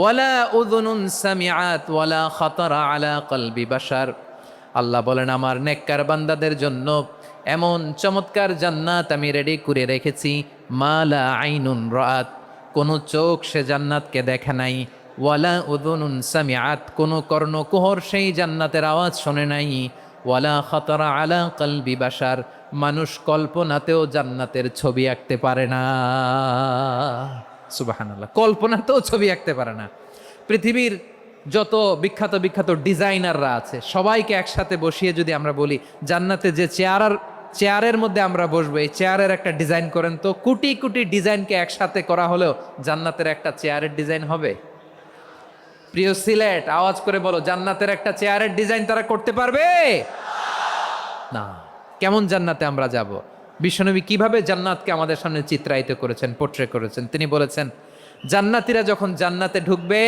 Speaker 1: ওয়ালা উযুনুন সামিআত ওয়ালা খাতারা আলা কলবি বাশার। আল্লাহ বলেন, আমার নেককার বান্দাদের জন্য এমন চমৎকার জান্নাত আমি রেডি করে রেখেছি, মা লা আইনুন রাআত, কোনো চোখ সে জান্নাতকে দেখে নাই, ওয়ালা উযুনুন সামিআত, কোনো কর্ণকুহর সেই জান্নাতের আওয়াজ শোনে নাই, ওয়ালা খাতারা আলা কলবি বাশার, মানুষ কল্পনাতেও জান্নাতের ছবি আঁকতে পারে না। সুবহানাল্লাহ, কল্পনাতেও ছবি আঁকতে পারে না। পৃথিবীর যত বিখ্যাত বিখ্যাত ডিজাইনাররা আছে সবাইকে একসাথে বসিয়ে যদি আমরা বলি জান্নাতে যে চেয়ারের মধ্যে আমরা বসবো, এই চেয়ারের একটা ডিজাইন করেন তো, কোটি কোটি ডিজাইনকে একসাথে করা হলেও জান্নাতের একটা চেয়ারের ডিজাইন হবে? প্রিয় সিলেট, আওয়াজ করে বলো, জান্নাতের একটা চেয়ারের ডিজাইন তারা করতে পারবে না। কেমন জান্নাতে আমরা যাব? বিশ্বনবী কিভাবে জান্নাতকে আমাদের সামনে চিত্রায়িত করেছেন, পোর্ট্রে করেছেন। তিনি বলেছেন, জান্নাতীরা যখন জান্নাতে ঢুকবে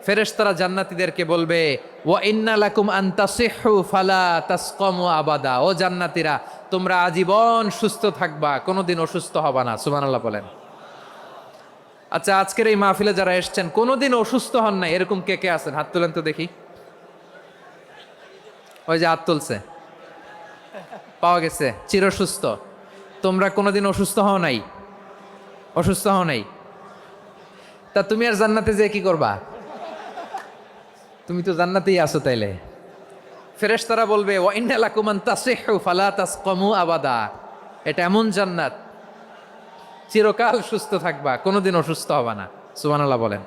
Speaker 1: ফেরেশতারা জান্নাতীদেরকে বলবে, ওয়া ইন্না লাকুম আন তাসিহু ফালা তাসকামু আবাদা, ও জান্নাতীরা তোমরা আজীবন সুস্থ থাকবা, কোনোদিন অসুস্থ হবা না। সুবহানাল্লাহ বলেন। আচ্ছা, আজকের এই মাহফিলে যারা এসেছেন কোনোদিন অসুস্থ হন নাই এরকম কে কে আছেন? হাত তুলেন তো দেখি। ওই যে হাত তুলছে, পাওয়া গেছে, চিরসুস্থ। তোমরা কোনোদিন অসুস্থ হও নাই? অসুস্থ হও নাই? তা তুমি আর জান্নাতে যে কি করবা? তুমি তো জান্নাতেই আছো তাইলে। ফেরেশতারা বলবে, ওয়া ইন্না লাকুম আন তাসিহু ফালা তাসকামু আবাদা, এটা এমন জান্নাত চিরকাল সুস্থ থাকবা, কোনোদিন অসুস্থ হবা না। সুবহানাল্লাহ বলেন।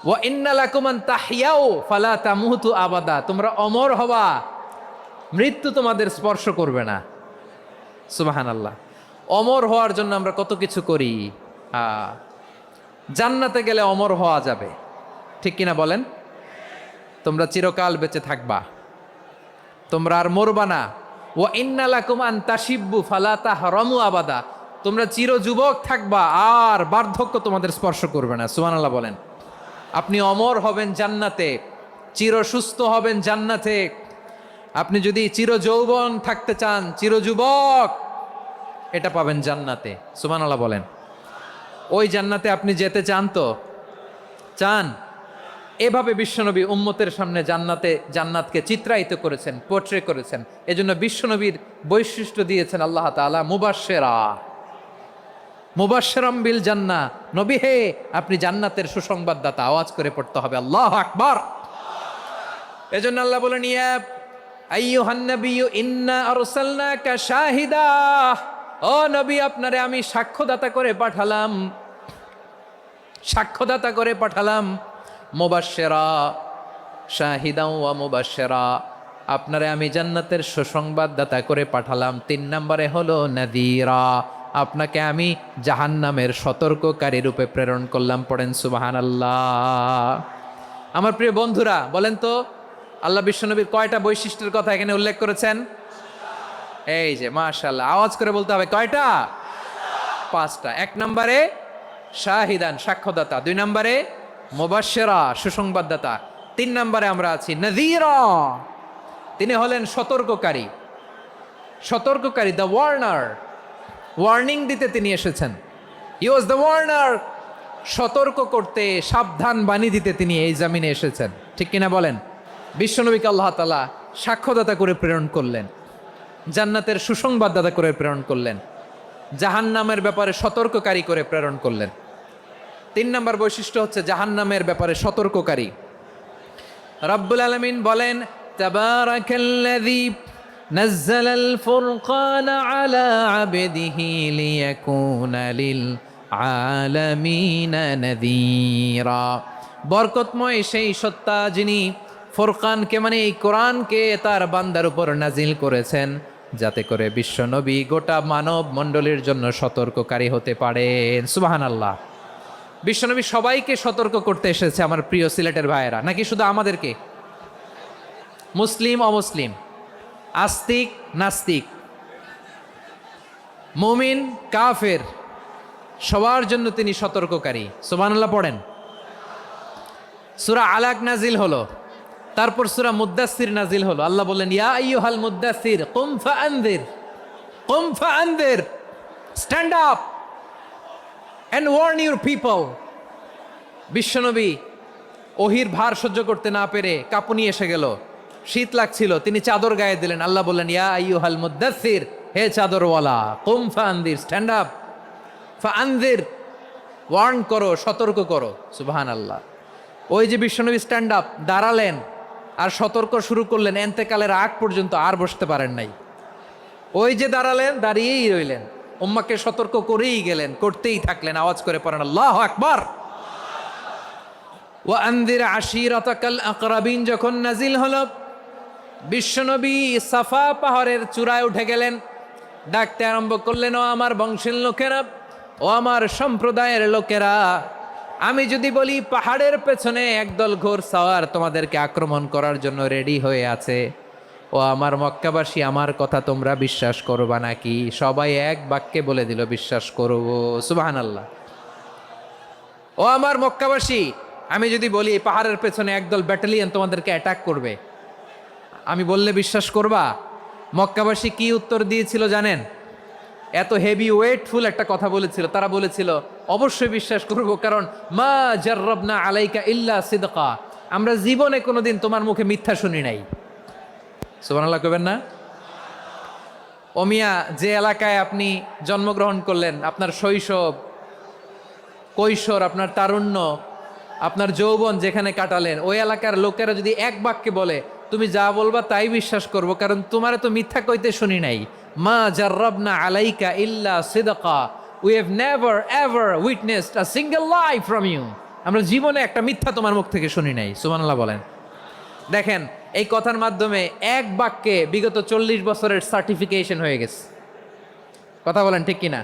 Speaker 1: ওয়া ইন্না লাকুম আন তাহইয়াও ফালা তামুতু আবাদা, তোমরা অমর হবা, মৃত্যু তোমাদের স্পর্শ করবে না। সুবহানাল্লাহ। অমর হওয়ার জন্য আমরা কত কিছু করি। জান্নাতে গেলে অমর হওয়া যাবে, ঠিক কিনা বলেন? তোমরা চিরকাল বেঁচে থাকবা, তোমরা আর মরবা না। ওয়া ইন্না লাকুম আন তাশিব্বু ফালা তাহরামু আবাদা, তোমরা চির যুবক থাকবা, আর বার্ধক্য তোমাদের স্পর্শ করবে না। সুবহানাল্লাহ বলেন। আপনি অমর হবেন জান্নাতে, চির সুস্থ হবেন জান্নাতে। আপনি যদি চির যৌবন থাকতে চান, চির যুবক, এটা পাবেন জান্নাতে। সুবহানাল্লাহ বলেন। ওই জান্নাতে আপনি যেতে চান তো? চান? এভাবে বিশ্বনবী উম্মতের সামনে জান্নাতকে চিত্রায়িত করেছেন, পোর্ট্রে করেছেন। এজন্য বিশ্বনবীর বৈশিষ্ট্য দিয়েছেন আল্লাহ তাআলা মুবাশশিরা, মুবাশশিরাম বিল জান্নাহ। নবী হে, আপনি জান্নাতের সুসংবাদদাতা। আওয়াজ করে পড়তে হবে আল্লাহু আকবার। এজন্য আল্লাহ বলেন, ইয়া আইয়ুহান নাবিয়্যু ইন্না আরসালনাকা শাহিদা, ও নবী, আপনারে আমি সাক্ষ্যদাতা করে পাঠালাম, সাক্ষ্যদাতা করে পাঠালাম। মুবাশশিরা, শাহিদা ওয়া মুবাশশিরা, আপনারে আমি জান্নাতের সুসংবাদদাতা করে পাঠালাম। 3 নম্বরে হলো নাযীরা, আপনাকে আমি জাহান্নামের সতর্ককারী রূপে প্রেরণ করলাম। পড়েন সুবহানাল্লাহ। আমার প্রিয় বন্ধুরা, বলেন তো আল্লাহ বিশ্বনবীর কয়টা বৈশিষ্ট্যের কথা এখানে উল্লেখ করেছেন? এই যে মাশাআল্লাহ, আওয়াজ করে বলতে হবে, কয়টা? 5টা। 1 নম্বরে শাহিদান, সাক্ষ্যদাতা। 2 নম্বরে মুবাশশিরা, সুসংবাদদাতা। 3 নম্বরে আমরা আছি নাযীরা, তিনি হলেন সতর্ককারী। সতর্ককারী, দ্য ওয়ার্নার, ওয়ার্নিং দিতে তিনি এসেছেন। হি ওয়াজ দ্য ওয়ার্নার, সতর্ক করতে, সাবধান বাণী দিতে তিনি এই জামিনে এসেছেন, ঠিক কিনা বলেন? বিশ্বনবীকে আল্লাহ তাআলা সাক্ষ্যদাতা করে প্রেরণ করলেন, জান্নাতের সুসংবাদদাতা করে প্রেরণ করলেন, জাহান্নামের ব্যাপারে সতর্ককারী করে প্রেরণ করলেন। 3 নম্বর বৈশিষ্ট্য হচ্ছে জাহান্নামের ব্যাপারে সতর্ককারী। রব্বুল আলামিন বলেন, তাবারাকাল্লাযী নাজ্জালাল ফুরকানা আলা আবদিহি লিয়াকুনা লিল আলামিনা নাযীরা। বরকতময় সেই সত্তা যিনি ফুরকানকে, মানে এই কোরআনকে তার বান্দার উপর নাজিল করেছেন, যাতে করে বিশ্বনবী গোটা মানব মণ্ডলীর জন্য সতর্ককারী হতে পারেন। সুবহানাল্লাহ। বিশ্বনবী সবাইকে সতর্ক করতে এসেছে, আমার প্রিয় সিলেটের ভাইয়েরা, নাকি শুধু আমাদেরকে? মুসলিম অমুসলিম, আস্তিক নাস্তিক, মুমিন কাফের, সবার জন্য তিনি সতর্ককারী। সুবহানাল্লাহ পড়েন। সূরা আলাক নাজিল হলো, তারপর সূরা মুদ্দাসসির নাজিল হলো। আল্লাহ বললেন, ইয়া আইয়ুহাল মুদ্দাসসির কুম ফাআনযির, কুম ফাআনযির, stand up and warn your people. বিশ্বনবী ওহির ভার সহ্য করতে না পেরে কাঁপুনি এসে গেল, শীত লাগছিল, তিনি চাদর গায়ে দিলেন। আল্লাহ বললেন, ইয়া আইয়ুহাল মুদ্দাসসির, হে চাদরওয়ালা, কুম ফাআনযির, স্ট্যান্ড আপ, ফাআনযির, ওয়ার্ন করো, সতর্ক করো। সুবহানাল্লাহ। ওই যে বিশ্বনবী স্ট্যান্ড আপ, দাঁড়ালেন আর সতর্ক শুরু করলেন, এন্তেকালের আগ পর্যন্ত আর বসতে পারেন নাই। ওই যে দাঁড়ালেন, দাঁড়িয়েই রইলেন, উম্মাকে সতর্ক করেই গেলেন, করতেই থাকলেন। আওয়াজ করে পড়েন আল্লাহু আকবার। ওয়া আনযির আশীরাতাকাল আকরাবিন যখন নাজিল হলো, বিশ্বনবী সাফা পাহাড়ের চূড়ায় উঠে গেলেন, ডাকতে আরম্ভ করলেন, ও আমার বংশের লোকেরা, ও আমার সম্প্রদায়ের লোকেরা, আমি যদি বলি পাহাড়ের পেছনে একদল ঘোড়সাওয়ার তোমাদেরকে আক্রমণ করার জন্য রেডি হয়ে আছে, ও আমার মক্কাবাসী, আমার কথা তোমরা বিশ্বাস করবা নাকি? সবাই এক বাক্যে বলে দিল, বিশ্বাস করব। সুবহানাল্লাহ। ও আমার মক্কাবাসী, আমি যদি বলি পাহাড়ের পেছনে একদল ব্যাটালিয়ন তোমাদেরকে অ্যাটাক করবে, আমি বললে বিশ্বাস করবা? মক্কাবাসী কি উত্তর দিয়েছিল জানেন? এত হেভি ওয়েটফুল একটা কথা বলেছিল। তারা বলেছিল, অবশ্যই বিশ্বাস করব, কারণ মা জাররাবনা আলাইকা ইল্লা সিদকা, আমরা জীবনে কোনোদিন তোমার মুখে মিথ্যা শুনি নাই। সুবহানাল্লাহ কইবেন না? ও মিয়া, যে এলাকায় আপনি জন্মগ্রহণ করলেন, আপনার শৈশব, কৈশোর, আপনার তারুণ্য, আপনার যৌবন যেখানে কাটালেন, ওই এলাকার লোকেরা যদি এক বাক্যে বলে তুমি যা বলবা তাই বিশ্বাস করব, কারণ তোমারে তো মিথ্যা কইতে শুনি নাই। মা জাররাবনা আলাইকা ইল্লা সিদকা, we have never ever witnessed a single lie from you. আমরা জীবনে একটা মিথ্যা তোমার মুখ থেকে শুনি নাই, সুবহানাল্লাহ বলেন। দেখেন এই কথার মাধ্যমে এক বাক্যে বিগত 40 বছরের সার্টিফিকেশন হয়ে গেছে। কথা বলেন ঠিক কিনা?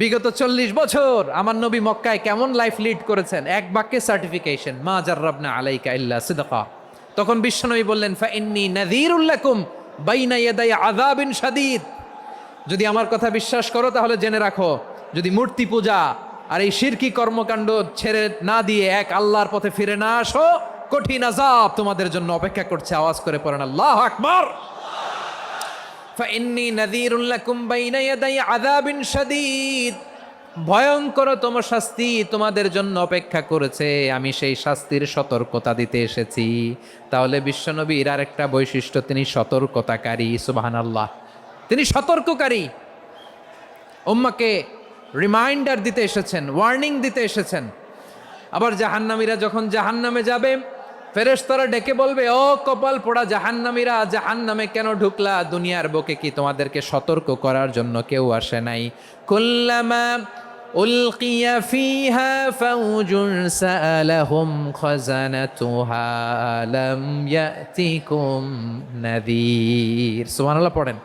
Speaker 1: বিগত 40 বছর আমার নবী মক্কায় কেমন লাইফ লিড করেছেন, এক বাক্যে সার্টিফিকেশন, মা জাররাবনা আলাইকা ইল্লা সিদকা। তখন বিশ্বনবী বললেন, ফা ইন্নী নাযীরুল লাকুম বাইনা ইয়াদাই আযাবিন শাদীদ। যদি আমার কথা বিশ্বাস করো তাহলে জেনে রাখো, যদি মূর্তি পূজা আর এই শিরকি কর্মকাণ্ড ছেড়ে না দিয়ে এক আল্লাহর পথে ফিরে না আসো, কঠিন আযাব তোমাদের জন্য অপেক্ষা করছে। আওয়াজ করে পড়েন আল্লাহু আকবার। ফাইন্নী নাযীরুল লাকুম বাইনা ইয়াদাই আযাবিন শাদীদ। ভয়ঙ্করতম শাস্তি তোমাদের জন্য অপেক্ষা করেছে, আমি সেই শাস্তির সতর্কতা দিতে এসেছি। তাহলে বিশ্বনবীর আরেকটা বৈশিষ্ট্য, তিনি সতর্কতাকারী। সুবহানাল্লাহ, তিনি সতর্ককারী। উম্মাকে রিমাইন্ডার দিতে এসেছেন, ওয়ার্নিং দিতে এসেছেন। আবার জাহান্নামীরা যখন জাহান্নামে যাবে, ফেরেশতারা ডেকে বলবে, ও কপাল পোড়া জাহান্নামীরা, জাহান্নামে কেন ঢুকলা? দুনিয়ার বুকে কি তোমাদেরকে সতর্ক করার জন্য কেউ আসে নাই? কুল্লামা উলকিয়া ফিহা ফাউজুন সাআলাহুম খাজানাতুহা আলাম ইয়াতিকুম নাযীর। সুবহানাল্লাহ পড়েন,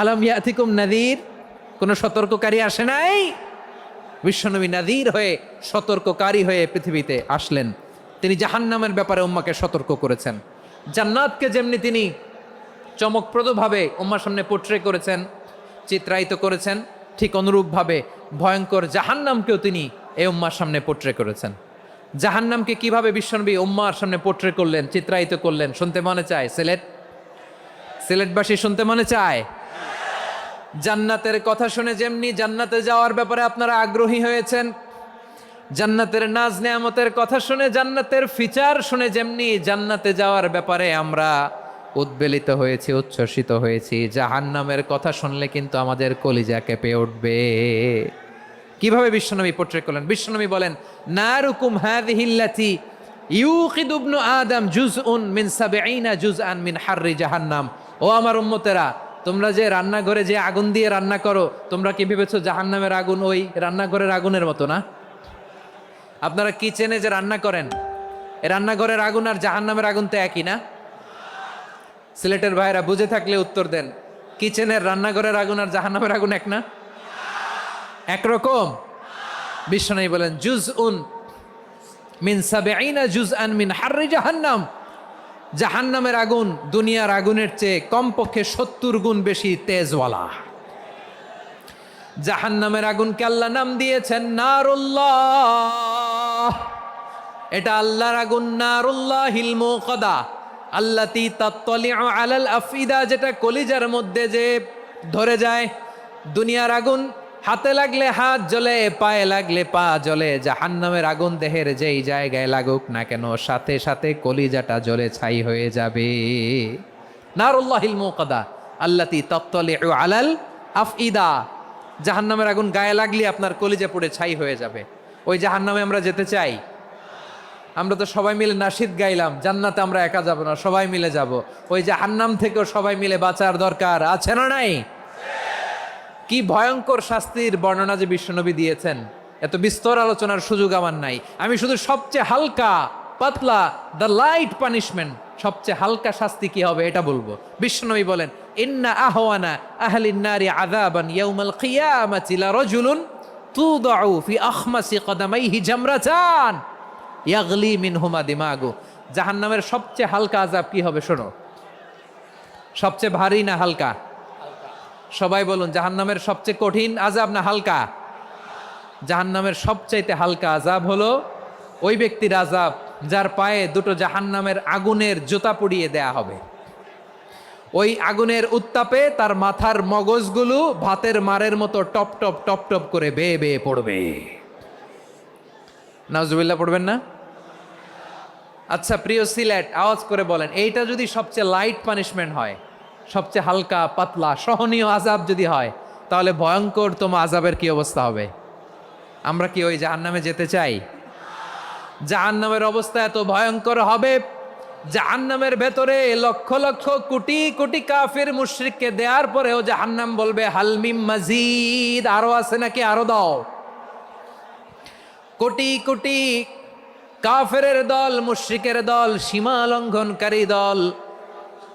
Speaker 1: আলাম ইয়াতিকুম নাযীর। কোন সতর্ককারী আসে নাই? বিশ্বনবী নাযীর হয়ে, সতর্ককারী হয়ে পৃথিবীতে আসলেন। তিনি জাহান্নামের ব্যাপারে উম্মাকে সতর্ক করেছেন। জান্নাতকে যেমনি তিনি চমকপ্রদভাবে উম্মার সামনে পোট্রে করেছেন, চিত্রায়িত করেছেন, ঠিক অনুরূপভাবে ভয়ঙ্কর জাহান্নামকেও তিনি এই উম্মার সামনে পোট্রে করেছেন। জাহান্নামকে কিভাবে বিশ্বনবী উম্মার সামনে পোট্রে করলেন, চিত্রায়িত করলেন, শুনতে মনে চায়? সিলেটবাসী শুনতে মনে চায়? জান্নাতের কথা শুনে যেমনি জান্নাতে যাওয়ার ব্যাপারে আপনারা আগ্রহী হয়েছেন, জান্নাতের নাজ নেয়ামতের কথা শুনে, জান্নাতের ফিচার শুনে যেমনি জান্নাতে যাওয়ার ব্যাপারে আমরা উদ্বেলিত হয়েছি, উচ্ছ্বসিত হয়েছি, জাহান্নামের কথা শুনলে কিন্তু আমাদের কলিজা কেঁপে উঠবে। কিভাবে বিশ্বনবী পোট্রে করলেন? বিশ্বনবী বলেন, নারুকুম হাযিহিল্লাতী ইউকিদু ইবনু আদম জুজউন মিন ৭০ জুজআন মিন হাররি জাহান্নাম। ও আমার উম্মতেরা, তোমরা যে রান্নাঘরে যে আগুন দিয়ে রান্না করো, তোমরা কি ভেবেছো জাহান্নামের আগুন ওই রান্নাঘরের আগুনের মতো না? আপনারা কিচেনে যে রান্না করেন, এই রান্নাঘরের আগুন আর জাহান্নামের আগুন তো একই না? সিলেটের ভাইরা বুঝে থাকলে উত্তর দেন, কিচেনের রান্নাঘরের আগুন আর জাহান্নামের আগুন এক না? একরকম? বিশ্বনবী বলেন, জুজউন মিন ৭০ জুজআন মিন হাররি জাহান্নাম। জাহান্নামের আগুন দুনিয়ার আগুনের চেয়ে কমপক্ষে ৭০ গুণ বেশি তেজওয়ালা। জাহান্নামের আগুনকে আল্লাহ নাম দিয়েছেন নারুল্লাহ। এটা আল্লাহর আগুন, নারুল্লাহিল মুকাদা আল্লাতী তাত্তালিউ আলাল আফইদা, যেটা কলিজার মধ্যে যে ধরে যায়। দুনিয়ার আগুন হাতে লাগলে হাত জ্বলে, পায়ে লাগলে পা জ্বলে। জাহান্নামের আগুন দেহের যেই জায়গায় লাগুক না কেন, সাথে সাথে কলিজাটা জ্বলে ছাই হয়ে যাবে। নারুল্লাহিল মুকাদা আল্লাতী তাত্তালিউ আলাল আফইদা। জাহান্নামের আগুন গায়ে লাগলে আপনার কলিজা পুড়ে ছাই হয়ে যাবে। ওই জাহান্নামে আমরা যেতে চাই? আমরা তো সবাই মিলে নাশিদ গাইলাম, জান্নাতে আমরা একা যাব না, সবাই মিলে যাব। ওই জাহান্নাম থেকেও সবাই মিলে বাঁচার দরকার আছে না নাই? কি ভয়ঙ্কর শাস্তির বর্ণনা যে বিশ্বনবী দিয়েছেন, এত বিস্তর আলোচনার সুযোগ আমার নাই। আমি শুধু সবচেয়ে হালকা পাতলা, দ্য লাইট পানিশমেন্ট, সবচেয়ে হালকা শাস্তি কি হবে এটা বলবো। বিশ্বনবী বলেন, ইন্না আহওয়ানা আহলিন নারি আযাবান ইয়াউমাল কিয়ামাতি লারাজুলুন তুদাউ ফি আখমাসি কদামাইহি জামরাতান ইয়াগলি মিনহুমা দিমাগু। জাহান্নামের সবচেয়ে হালকা আযাব কি হবে শোনো। সবচেয়ে ভারী না হালকা? সবাই বলুন, জাহান্নামের সবচেয়ে কঠিন আযাব না হালকা? জাহান্নামের সবচাইতে হালকা আযাব হলো ওই ব্যক্তির আযাব যার পায়ে দুটো জাহান্নামের আগুনের জুতা পুড়িয়ে দেয়া হবে। ওই আগুনের উত্তাপে তার মাথার মগজগুলো ভাতের মারের মতো টপ টপ টপ টপ করে বেয়ে বেয়ে পড়বে। নাউজুবিল্লাহ পড়বেন না? আচ্ছা প্রিয় সিলেট, আওয়াজ করে বলেন, এইটা যদি সবচেয়ে লাইট পানিশমেন্ট হয়, সবচেয়ে হালকা পাতলা সহনীয় আযাব যদি হয়, তাহলে ভয়ঙ্করতম আযাবের কি অবস্থা হবে? আমরা কি ওই জাহান্নামে যেতে চাই? জাহান্নামের অবস্থা এত ভয়ঙ্কর হবে, জাহান্নামের ভেতরে লক্ষ লক্ষ কোটি কোটি কাফির মুশরিককে দেওয়ার পরেও জাহান্নাম বলবে হাল মিম মাজিদ, আরো আছে নাকি, আরো দাও। কোটি কোটি কাফেরের দল, মুশরিকের দল, সীমা লঙ্ঘনকারী দল,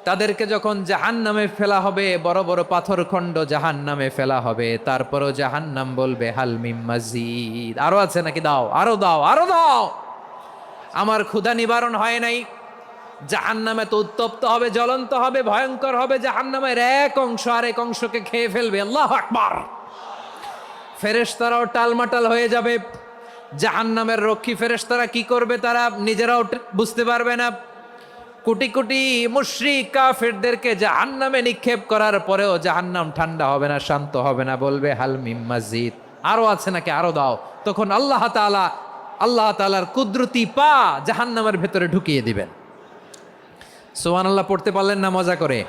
Speaker 1: তাদেরকে যখন জাহান্নামে ফেলা হবে, বড় বড় পাথরখণ্ড জাহান্নামে ফেলা হবে, তারপরও জাহান্নাম বলবে হাল মিম মাজিদ, আরো আছে নাকি, দাও, আরো দাও, আরো দাও। আমার ক্ষুধা নিবারণ হয় নাই। জাহান্নামে তো উত্তপ্ত হবে, জ্বলন্ত হবে, ভয়ঙ্কর হবে। জাহান্নামের এক অংশ আরেক অংশকে খেয়ে ফেলবে। আল্লাহু আকবার। ফেরেশতারাও টালমাটাল হয়ে যাবে। জাহান্নামের রক্ষী ফেরেশতারা কি করবে তারা নিজেরাও বুঝতে পারবে না। কোটি কোটি মুশরিক কাফেরদেরকে জাহান্নামে নিক্ষেপ করার পরেও জাহান্নাম ঠান্ডা হবে না, শান্ত হবে না, বলবে হাল মিম মাজিদ, আরো আছে নাকি, আরো দাও। তখন আল্লাহ তাআলার কুদরতি পা জাহান্নামের ভেতরে ঢুকিয়ে দিবেন। সুবহানাল্লাহ পড়তে পারলেন না মজা করে?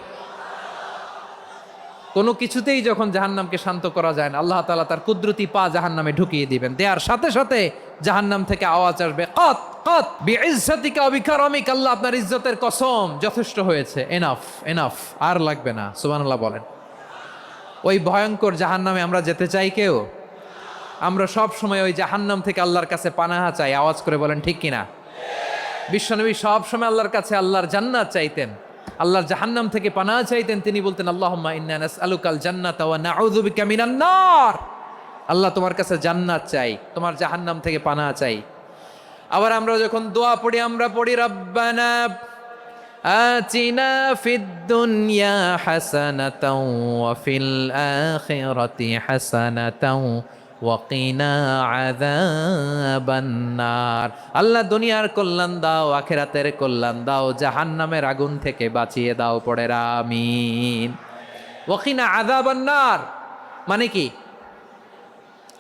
Speaker 1: কোনো কিছুতেই যখন জাহান্নামকে শান্ত করা যায় না, আল্লাহ তাআলা তার কুদরতি পা জাহান্নামে ঢুকিয়ে দিবেন। দেওয়ার সাথে সাথে জাহান্নাম থেকে আওয়াজ আসবে, কত কত বিইজ্জাতিকা ওয়া বিকারামিক, আল্লাহ আপনার ইজ্জতের কসম, যথেষ্ট হয়েছে, এনাফ এনাফ, আর লাগবে না। সুবহানাল্লাহ বলেন। ওই ভয়ঙ্কর জাহান্নামে আমরা যেতে চাই কেউ? আমরা সব সময় ওই জাহান্নাম থেকে আল্লাহর কাছে পানাহা চাই। আওয়াজ করে বলেন ঠিক কিনা? বিশ্বনবী সব সময় আল্লাহর কাছে আল্লাহর জান্নাত চাইতেন, আল্লাহর জাহান্নাম থেকে পানাহ চাইতেন। তিনি বলতেন আল্লাহুম্মা ইন্না নাসআলুকাল জান্নাতা ওয়া নাউযু বিকা মিনান নার। আল্লাহ তোমার কাছে জান্নাত চাই, তোমার জাহান্নাম থেকে পানাহ চাই। আবার আমরা যখন দোয়া পড়ি, আমরা পড়ি রব্বানা আতিনা ফিদ দুনিয়া হাসানাতাও ওয়া ফিল আখিরাতি হাসানাতাও ওয়া কিনা আযাবান নার। আল্লাহ দুনিয়ার কল্যাণ দাও, আখিরাতের কল্যাণ দাও, জাহান্নামের আগুন থেকে বাঁচিয়ে দাও। পড়ে আমিন। ওয়া কিনা আযাবান নার মানে কি?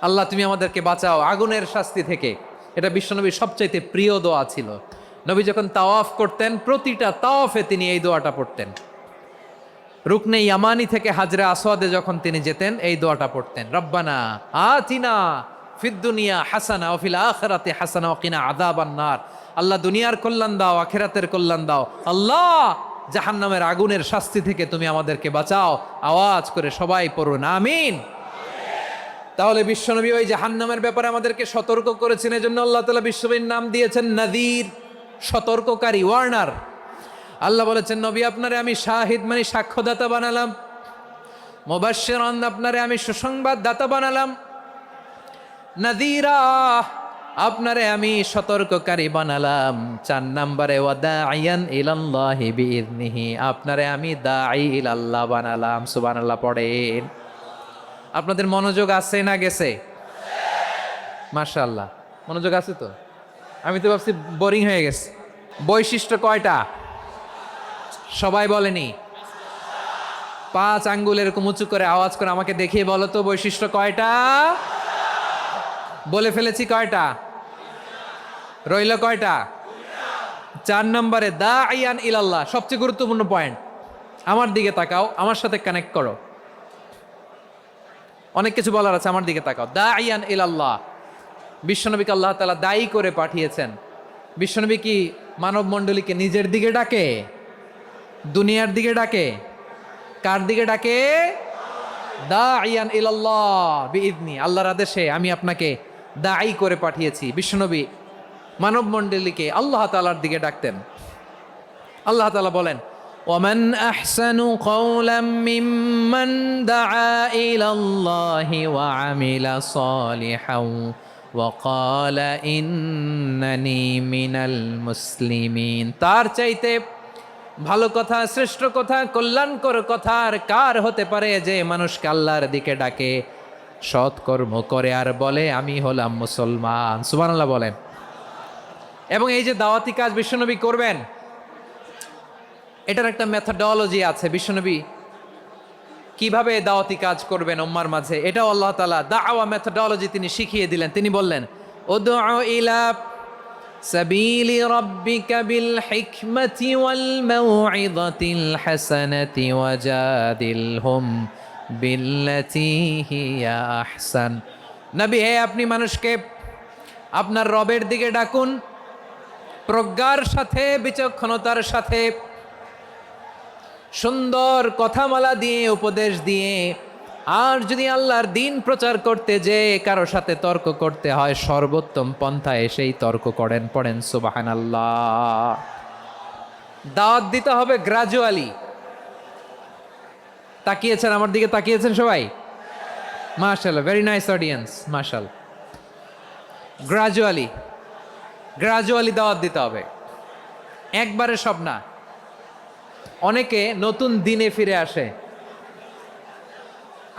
Speaker 1: আল্লাহ তুমি আমাদেরকে বাঁচাও আগুনের শাস্তি থেকে। এটা বিশ্বনবীর সবচাইতে প্রিয় দোয়া ছিল। নবী যখন তাওয়াফ করতেন, প্রতিটা তাওয়াফে তিনি এই দোয়াটা পড়তেন। রুকনে ইয়ামানি থেকে হাজরে আসওয়াদে যখন তিনি যেতেন, এই দোয়াটা পড়তেন, রব্বানা আতিনা ফিদ দুনিয়া হাসানা ওয়া ফিল আখিরাতি হাসানা ওয়া কিনা আযাবান নার। আল্লাহ দুনিয়ার কল্যাণ দাও, আখিরাতের কল্যাণ দাও। আল্লাহ জাহান্নামের আগুনের শাস্তি থেকে তুমি আমাদেরকে বাঁচাও। আওয়াজ করে সবাই পড়ুন আমিন। তাহলে বিশ্বনবী ওই জাহান্নামের ব্যাপারে আমাদেরকে সতর্ক করেছেন। এজন্য আল্লাহ তাআলা বিশ্বনবীর নাম দিয়েছেন নাযীর, সতর্ককারী, ওয়ার্নার। আল্লাহ বলেছেন নবী আপনারে আমি শাহিদ মানে সাক্ষ্যদাতা বানালাম, মুবাশশিরান আপনারে আমি সুসংবাদ দাতা বানালাম, নাযীরা আপনারে আমি সতর্ককারী বানালাম। 4 নম্বরে ওয়া দাঈয়ান ইলাল্লাহি বিইذনিহি, আপনারে আমি দাঈ ইলাল্লাহ বানালাম। সুবহানাল্লাহ পড়েন। আপনাদের মনোযোগ আছে না গেছে? মাশাআল্লাহ মনোযোগ আছে তো। আমি তো ভাবছি বোরিং হয়ে গেছে। বৈশিষ্ট্য কয়টা সবাই বলেনি? 5 আঙ্গুল এরকম উঁচু করে আওয়াজ করে আমাকে দেখিয়ে বলো তো বৈশিষ্ট্য কয়টা? বলে ফেলেছি কয়টা? রইল কয়টা? 4 নম্বরে দাঈয়ান ইলাল্লাহ, সবচেয়ে গুরুত্বপূর্ণ পয়েন্ট। আমার দিকে তাকাও, আমার সাথে কানেক্ট করো। অনেক কিছু বলার আছে, আমার দিকে তাকাও। দাঈয়ান ইলাল্লাহ, বিশ্বনবীকে আল্লাহ তাআলা দায়ী করে পাঠিয়েছেন। বিশ্বনবী কি মানব মণ্ডলীকে নিজের দিকে ডাকে? দুনিয়ার দিকে ডাকে? কার দিকে ডাকে? দাঈয়ান ইলাল্লাহ বিইذনি, আল্লাহর আদেশে আমি আপনাকে দায়ী করে পাঠিয়েছি। বিশ্বনবী মানব মণ্ডলীকে আল্লাহ তাআলার দিকে ডাকতেন। আল্লাহ তাআলা বলেন ومن أحسن قولا ممن دعا إلى الله وعمل صالحا وقال إنني من المسلمين। তার চাইতে ভালো কথা, শ্রেষ্ঠ কথা, কল্যাণকর কথা আর কার হতে পারে যে মানুষকে আল্লাহর দিকে ডাকে, সৎকর্ম করে আর বলে আমি হলাম মুসলমান। সুবহানাল্লাহ বলেন। এবং এই যে দাওয়াতি কাজ বিশ্বনবী করবেন, এটার একটা মেথডোলজি আছে। বিশ্বনবী কিভাবে দাওয়াতি কাজ করবেন উম্মার মাঝে, এটাও আল্লাহ তাআলা দাওয়া মেথডোলজি তিনি শিখিয়ে দিলেন। তিনি বললেন উদউ ইলা সাবিলি রাব্বিকা বিল হিকমাতি ওয়াল মাউইযাতিল হাসানাতি ওয়াজাদিলহুম বিল্লাতী হিয়া আহসান। নবী হে, আপনি মানুষকে আপনার রবের দিকে ডাকুন প্রজ্ঞার সাথে, বিচক্ষণতার সাথে, সুন্দর কথামালা দিয়ে, উপদেশ দিয়ে, আর যদি আল্লাহর দিন প্রচার করতে যে কারো সাথে তর্ক করতে হয়, সর্বোত্তম পন্থায় সেই তর্ক করেন। পড়েন সুবহানাল্লাহ। দাওয়াত দিতে হবে গ্রাজুয়ালি। তাকিয়েছেন আমার দিকে, তাকিয়েছেন সবাই? মাশাআল্লাহ, ভেরি নাইস অডিয়েন্স, মাশাআল্লাহ। গ্রাজুয়ালি গ্রাজুয়ালি দাওয়াত দিতে হবে, একবারে সব না। অনেকে নতুন দিনে ফিরে আসে,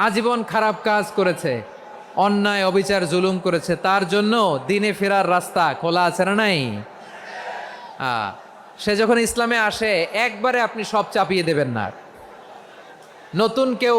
Speaker 1: আজীবন খারাপ কাজ করেছে, অন্যায় অবিচার জুলুম করেছে, তার জন্য দিনে ফেরার রাস্তা খোলা আছে না নাই? সে যখন ইসলামে আসে একবারে আপনি সব চাপিয়ে দেবেন না। নতুন কেউ